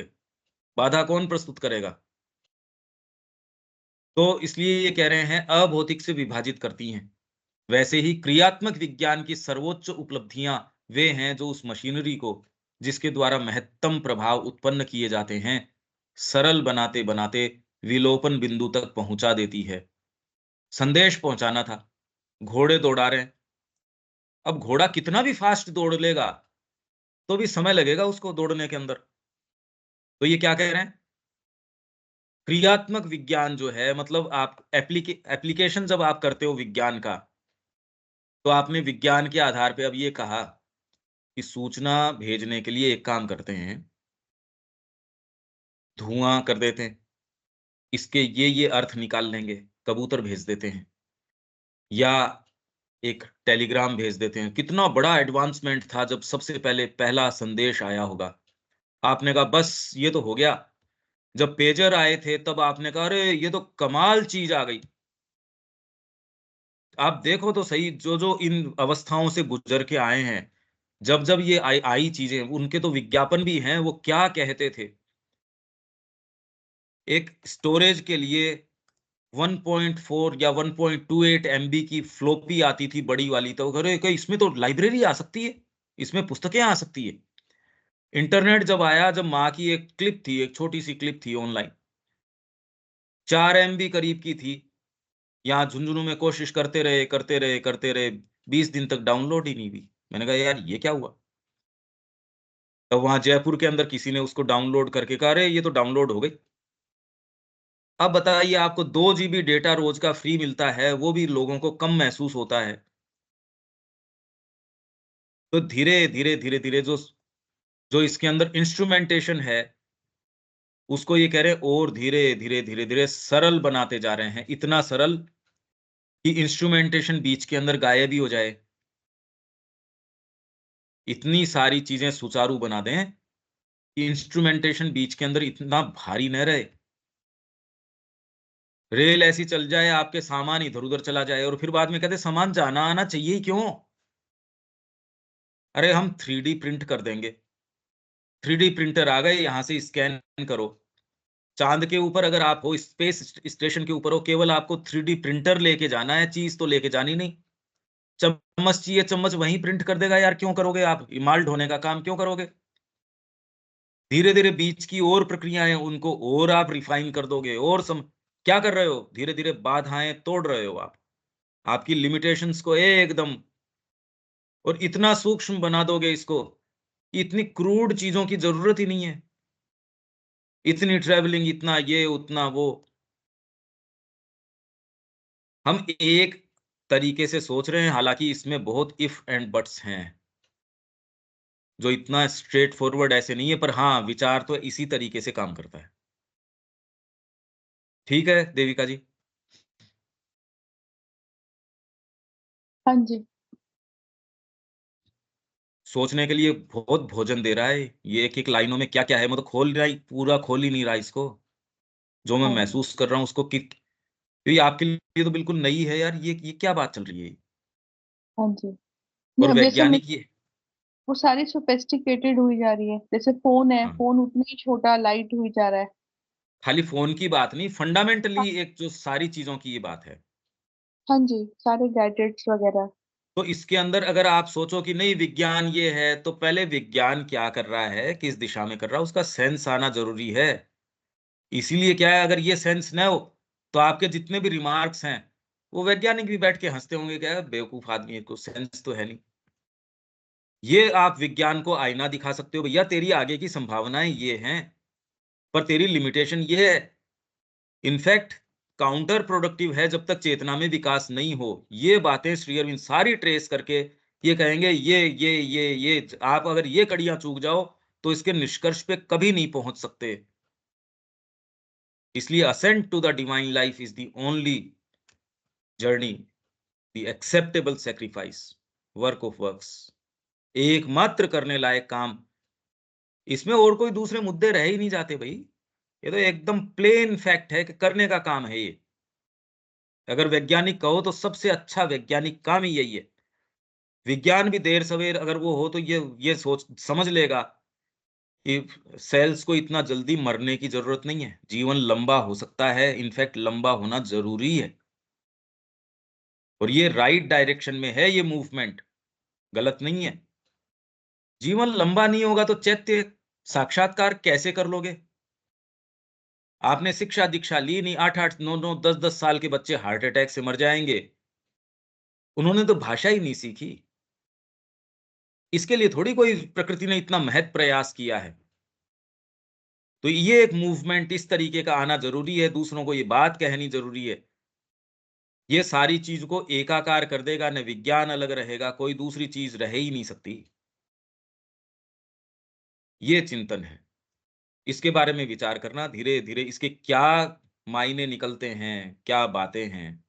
बाधा कौन प्रस्तुत करेगा। तो इसलिए ये कह रहे हैं अभौतिक से विभाजित करती हैं। वैसे ही क्रियात्मक विज्ञान की सर्वोच्च उपलब्धियां वे हैं जो उस मशीनरी को जिसके द्वारा महत्तम प्रभाव उत्पन्न किए जाते हैं सरल बनाते बनाते विलोपन बिंदु तक पहुंचा देती है। संदेश पहुंचाना था, घोड़े दौड़ा रहे हैं। अब घोड़ा कितना भी फास्ट दौड़ लेगा तो भी समय लगेगा उसको दौड़ने के अंदर। तो ये क्या कह रहे हैं, क्रियात्मक विज्ञान जो है मतलब आप एप्लीकेशन जब आप करते हो विज्ञान का, तो आपने विज्ञान के आधार पे अब ये कहा कि सूचना भेजने के लिए एक काम करते हैं, धुआं कर देते हैं, इसके ये अर्थ निकाल लेंगे, कबूतर भेज देते हैं, या एक टेलीग्राम भेज देते हैं। कितना बड़ा एडवांसमेंट था जब सबसे पहले पहला संदेश आया होगा, आपने कहा बस ये तो हो गया। जब पेजर आए थे तब आपने कहा अरे ये तो कमाल चीज आ गई। आप देखो तो सही, जो जो इन अवस्थाओं से गुजर के आए हैं, जब जब ये आई चीजें, उनके तो विज्ञापन भी हैं, वो क्या कहते थे। एक स्टोरेज के लिए 1.4 या 1.28 MB की फ्लोपी आती थी बड़ी वाली, तो अरे इसमें तो लाइब्रेरी आ सकती है, इसमें पुस्तकें आ सकती है। इंटरनेट जब आया, जब माँ की एक क्लिप थी, एक छोटी सी क्लिप थी ऑनलाइन, 4 MB करीब की थी, यहाँ झुंझुनू में कोशिश करते रहे 20 दिन तक डाउनलोड ही नहीं हुई। मैंने कहा यार ये क्या हुआ। तब वहां जयपुर के अंदर किसी ने उसको डाउनलोड करके कहा अरे ये तो डाउनलोड हो गई। अब बताइए, आपको 2 GB डेटा रोज का फ्री मिलता है, वो भी लोगों को कम महसूस होता है। तो धीरे धीरे जो जो इसके अंदर इंस्ट्रूमेंटेशन है, उसको ये कह रहे हैं और धीरे धीरे सरल बनाते जा रहे हैं, इतना सरल कि इंस्ट्रूमेंटेशन बीच के अंदर गायब ही हो जाए। इतनी सारी चीजें सुचारू बना दें कि इंस्ट्रूमेंटेशन बीच के अंदर इतना भारी न रहे। रेल ऐसी चल जाए, आपके सामान इधर उधर चला जाए, और फिर बाद में कहते सामान जाना आना चाहिए ही क्यों। अरे हम 3D प्रिंट कर देंगे, 3D प्रिंटर आ गए, यहां से स्कैन करो। चांद के ऊपर अगर आप हो, स्पेस स्टेशन के ऊपर हो, केवल आपको 3D प्रिंटर लेके जाना है, चीज तो लेके जानी नहीं। चम्मच चाहिए, चम्मच वहीं प्रिंट कर देगा यार, क्यों करोगे आप माल ढोने का काम, क्यों करोगे। धीरे धीरे बीच की और प्रक्रियाएं, उनको और आप रिफाइन कर दोगे, और क्या कर रहे हो, धीरे धीरे बाधाएं तोड़ रहे हो आप, आपकी लिमिटेशंस को एकदम, और इतना सूक्ष्म बना दोगे इसको, इतनी क्रूड चीजों की जरूरत ही नहीं है, इतनी ट्रेवलिंग, इतना ये उतना वो। हम एक तरीके से सोच रहे हैं, हालांकि इसमें बहुत इफ एंड बट्स हैं, जो इतना स्ट्रेट फॉरवर्ड ऐसे नहीं है, पर हाँ विचार तो इसी तरीके से काम करता है। ठीक है देविका जी। हाँ जी। सोचने के लिए बहुत भोजन दे रहा है ये, एक एक लाइनों में क्या क्या है, मतलब खोल रहा ही, पूरा खोल ही नहीं रहा इसको, जो मैं हाँ जी। महसूस कर रहा हूँ उसको कि ये आपके लिए तो बिल्कुल नई है यार, ये क्या बात चल रही है। हाँ जी। और जैसे वैज्ञानिक ये, वो सारी सोफेस्टिकेटेड हुई जा रही है, जैसे फोन है, हाँ, फोन उतना ही छोटा लाइट हुई जा रहा है। खाली फोन की बात नहीं, हाँ। फंडामेंटली एक जो सारी चीजों की ये बात है। हाँ जी, सारे गैजेट्स वगैरह। तो इसके अंदर अगर आप सोचो कि नहीं विज्ञान ये है, तो पहले विज्ञान क्या कर रहा है, किस दिशा में कर रहा है, उसका सेंस आना जरूरी है। इसीलिए क्या है, अगर ये सेंस न हो तो आपके जितने भी रिमार्क्स हैं, वो वैज्ञानिक भी बैठ के हंसते होंगे, क्या बेवकूफ आदमी है, कुछ सेंस तो है नहीं। ये आप विज्ञान को आईना दिखा सकते हो, भैया तेरी आगे की संभावनाएं ये हैं, पर तेरी लिमिटेशन ये है। इनफैक्ट काउंटर प्रोडक्टिव है जब तक चेतना में विकास नहीं हो। ये बातें श्री अरविंद सारी ट्रेस करके ये कहेंगे, ये आप अगर ये कड़ियां चूक जाओ तो इसके निष्कर्ष पे कभी नहीं पहुंच सकते। इसलिए ascent to the divine life is the only journey, the acceptable sacrifice, work of works, एकमात्र करने लायक काम। इसमें और कोई दूसरे मुद्दे रह ही नहीं जाते भाई। ये तो एकदम प्लेन फैक्ट है कि करने का काम है ये। अगर वैज्ञानिक कहो तो सबसे अच्छा वैज्ञानिक काम ही यही है। विज्ञान भी देर सवेर अगर वो हो तो ये सोच समझ लेगा कि सेल्स को इतना जल्दी मरने की जरूरत नहीं है, जीवन लंबा हो सकता है, इनफैक्ट लंबा होना जरूरी है। और ये राइट डायरेक्शन में है, ये मूवमेंट गलत नहीं है। जीवन लंबा नहीं होगा तो चैत्य साक्षात्कार कैसे कर लोगे? आपने शिक्षा दीक्षा ली नहीं, 8-8, 9-9, 10-10 साल के बच्चे हार्ट अटैक से मर जाएंगे। उन्होंने तो भाषा ही नहीं सीखी। इसके लिए थोड़ी कोई प्रकृति ने इतना महत प्रयास किया है। तो ये एक मूवमेंट इस तरीके का आना जरूरी है, दूसरों को ये बात कहनी जरूरी है। ये सारी चीज को एकाकार कर देगा, न विज्ञान अलग रहेगा, कोई दूसरी चीज रह ही नहीं सकती। ये चिंतन है, इसके बारे में विचार करना, धीरे धीरे इसके क्या मायने निकलते हैं, क्या बातें हैं।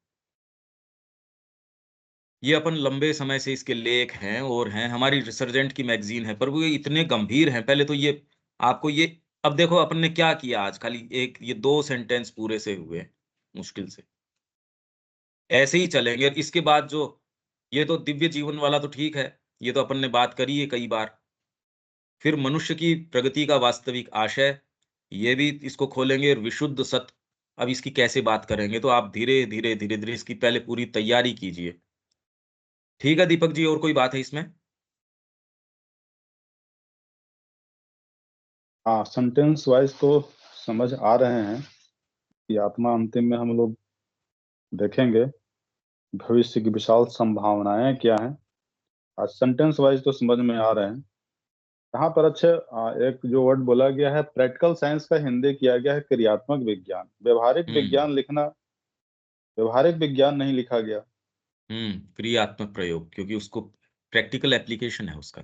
ये अपन लंबे समय से इसके लेख हैं और हैं, हमारी रिसर्जेंट की मैगजीन है, पर वो इतने गंभीर हैं। पहले तो ये आपको ये, अब देखो अपन ने क्या किया आज, खाली एक ये 2 सेंटेंस पूरे से हुए मुश्किल से। ऐसे ही चलेंगे इसके बाद जो, ये तो दिव्य जीवन वाला तो ठीक है, ये तो अपन ने बात करी है कई बार। फिर मनुष्य की प्रगति का वास्तविक आशय, ये भी इसको खोलेंगे। और विशुद्ध सत्य, अब इसकी कैसे बात करेंगे, तो आप धीरे धीरे धीरे धीरे इसकी पहले पूरी तैयारी कीजिए। ठीक है दीपक जी, और कोई बात है इसमें? हाँ, सेंटेंस वाइज तो समझ आ रहे हैं कि आत्मा अंतिम में हम लोग देखेंगे भविष्य की विशाल संभावनाएं क्या हैं। आज सेंटेंस वाइज तो समझ में आ रहे हैं। यहाँ पर अच्छे एक जो वर्ड बोला गया है, प्रैक्टिकल साइंस का हिंदी किया गया है क्रियात्मक विज्ञान। व्यवहारिक विज्ञान लिखना, व्यवहारिक विज्ञान नहीं लिखा गया। क्रियात्मक प्रयोग, क्योंकि उसको प्रैक्टिकल एप्लीकेशन है उसका।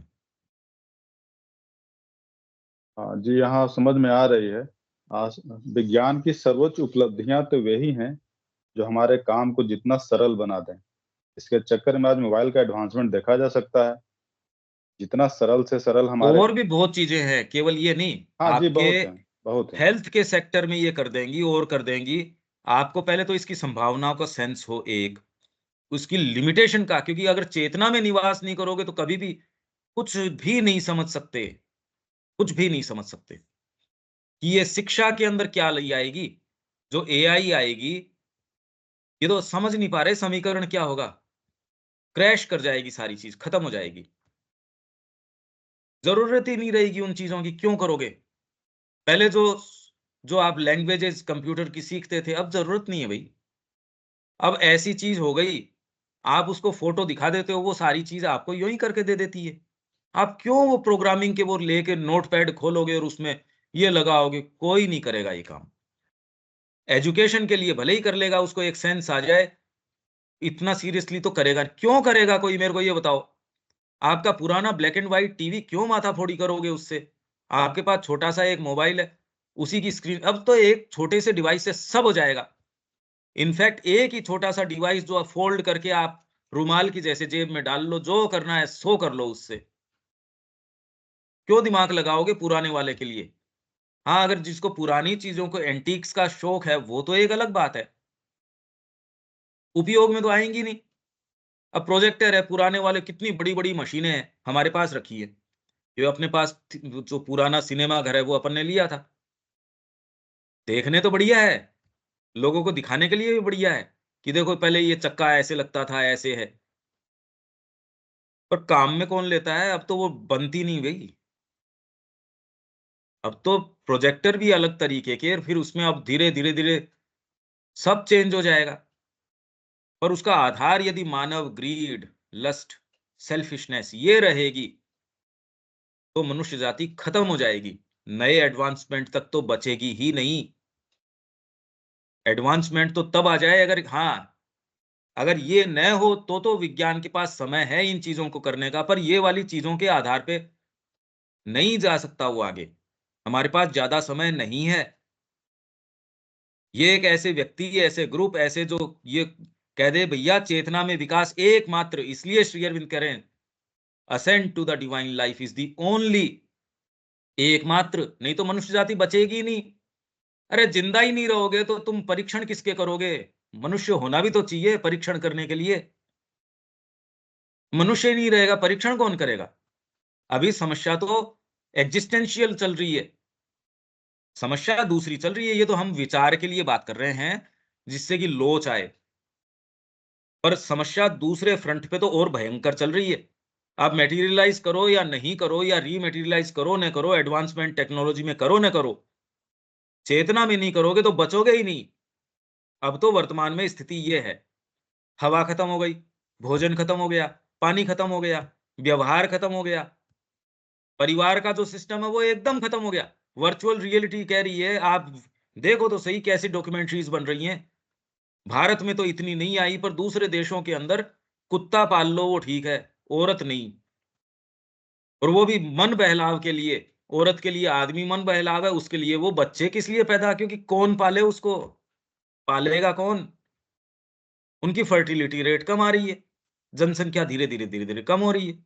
हाँ जी, यहाँ समझ में आ रही है। विज्ञान की सर्वोच्च उपलब्धियां तो वही हैं जो हमारे काम को जितना सरल बना दें। इसके चक्कर में आज मोबाइल का एडवांसमेंट देखा जा सकता है। जितना सरल से सरल हमारे, और भी बहुत चीजें हैं, केवल ये नहीं। हाँ जी, आपके बहुत है, बहुत है। हेल्थ के सेक्टर में ये कर देंगी और कर देंगी। आपको पहले तो इसकी संभावनाओं का सेंस हो, एक उसकी लिमिटेशन का, क्योंकि अगर चेतना में निवास नहीं करोगे तो कभी भी कुछ भी नहीं समझ सकते, कुछ भी नहीं समझ सकते कि ये शिक्षा के अंदर क्या ले आएगी। जो एआई आएगी, ये तो समझ नहीं पा रहे समीकरण क्या होगा, क्रैश कर जाएगी, सारी चीज खत्म हो जाएगी। जरूरत ही नहीं रहेगी उन चीजों की, क्यों करोगे? पहले जो जो आप लैंग्वेजेस कंप्यूटर की सीखते थे, अब जरूरत नहीं है भाई। अब ऐसी चीज हो गई, आप उसको फोटो दिखा देते हो, वो सारी चीज आपको यूं ही करके दे देती है। आप क्यों वो प्रोग्रामिंग के वो लेके नोटपैड खोलोगे और उसमें ये लगाओगे? कोई नहीं करेगा ये काम। एजुकेशन के लिए भले ही कर लेगा, उसको एक सेंस आ जाए, इतना सीरियसली तो करेगा। क्यों करेगा कोई, मेरे को ये बताओ। आपका पुराना ब्लैक एंड व्हाइट टीवी क्यों माथाफोड़ी करोगे उससे? आपके पास छोटा सा एक मोबाइल है, उसी की स्क्रीन, अब तो एक छोटे से डिवाइस से सब हो जाएगा। इनफैक्ट एक ही छोटा सा डिवाइस जो आप फोल्ड करके आप रुमाल की जैसे जेब में डाल लो, जो करना है सो कर लो उससे। क्यों दिमाग लगाओगे पुराने वाले के लिए? हाँ, अगर जिसको पुरानी चीजों को एंटीक्स का शौक है, वो तो एक अलग बात है, उपयोग में तो आएंगी नहीं। अब प्रोजेक्टर है, पुराने वाले कितनी बड़ी बड़ी मशीनें हैं हमारे पास रखी है। ये अपने पास जो पुराना सिनेमा घर है वो अपन ने लिया था, देखने तो बढ़िया है, लोगों को दिखाने के लिए भी बढ़िया है कि देखो पहले ये चक्का ऐसे लगता था, ऐसे है। पर काम में कौन लेता है? अब तो वो बनती नहीं गई। अब तो प्रोजेक्टर भी अलग तरीके के, फिर उसमें अब धीरे धीरे धीरे सब चेंज हो जाएगा। पर उसका आधार यदि मानव ग्रीड, लस्ट, सेल्फिशनेस ये रहेगी, तो मनुष्य जाति खत्म हो जाएगी, नए एडवांसमेंट तक तो बचेगी ही नहीं। एडवांसमेंट तो तब आ जाए अगर ये न हो तो विज्ञान के पास समय है इन चीजों को करने का, पर ये वाली चीजों के आधार पे नहीं जा सकता वो आगे। हमारे पास ज्यादा समय नहीं है। ये एक ऐसे व्यक्ति, ऐसे ग्रुप, ऐसे जो ये कह दे भैया चेतना में विकास एकमात्र, इसलिए श्री अरविंद कह रहे हैं ascend to the divine life is the only, एकमात्र, नहीं तो मनुष्य जाति बचेगी नहीं। अरे जिंदा ही नहीं रहोगे तो तुम परीक्षण किसके करोगे? मनुष्य होना भी तो चाहिए परीक्षण करने के लिए। मनुष्य ही नहीं रहेगा, परीक्षण कौन करेगा? अभी समस्या तो एग्जिस्टेंशियल चल रही है, समस्या दूसरी चल रही है। ये तो हम विचार के लिए बात कर रहे हैं जिससे कि लोच आए, पर समस्या दूसरे फ्रंट पे तो और भयंकर चल रही है। आप मेटीरियलाइज करो या नहीं करो, या रीमेटीरियलाइज करो न करो, एडवांसमेंट टेक्नोलॉजी में करो न करो, चेतना में नहीं करोगे तो बचोगे ही नहीं। अब तो वर्तमान में स्थिति ये है, हवा खत्म हो गई, भोजन खत्म हो गया, पानी खत्म हो गया, व्यवहार खत्म हो गया, परिवार का जो सिस्टम है वो एकदम खत्म हो गया। वर्चुअल रियलिटी कह रही है, आप देखो तो सही कैसी डॉक्यूमेंट्रीज बन रही हैं। भारत में तो इतनी नहीं आई, पर दूसरे देशों के अंदर कुत्ता पाल लो वो ठीक है, औरत नहीं। और वो भी मन बहलाव के लिए, औरत के लिए आदमी मन बहलाव है, उसके लिए वो बच्चे किस लिए पैदा, क्योंकि कौन पाले उसको, पालेगा कौन? उनकी फर्टिलिटी रेट कम आ रही है, जनसंख्या धीरे धीरे धीरे धीरे कम हो रही है।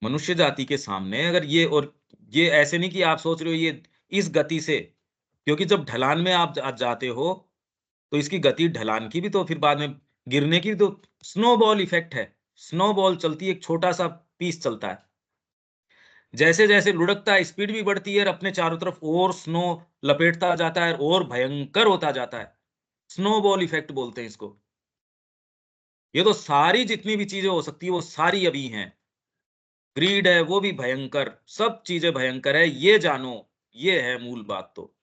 मनुष्य जाति के सामने अगर ये, और ये ऐसे नहीं कि आप सोच रहे हो ये इस गति से, क्योंकि जब ढलान में आप जाते हो तो इसकी गति ढलान की भी तो फिर बाद में गिरने की तो स्नोबॉल इफेक्ट है। स्नोबॉल चलती है, एक छोटा सा पीस चलता है, जैसे जैसे लुढ़कता है स्पीड भी बढ़ती है और अपने चारों तरफ और स्नो लपेटता जाता है और भयंकर होता जाता है। स्नोबॉल इफेक्ट बोलते हैं इसको। ये तो सारी जितनी भी चीजें हो सकती है वो सारी अभी हैं। ग्रीड है वो भी भयंकर, सब चीजें भयंकर है, ये जानो, ये है मूल बात तो।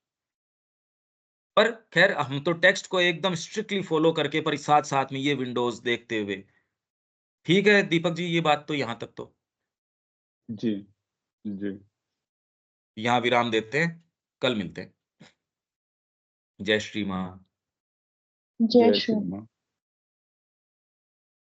पर खैर हम तो टेक्स्ट को एकदम स्ट्रिक्टली फॉलो करके, पर साथ साथ में ये विंडोज देखते हुए, ठीक है दीपक जी, ये बात तो यहां तक तो जी जी। यहां विराम देते हैं, कल मिलते हैं। जय श्री मां। जय जय श्री श्री राम।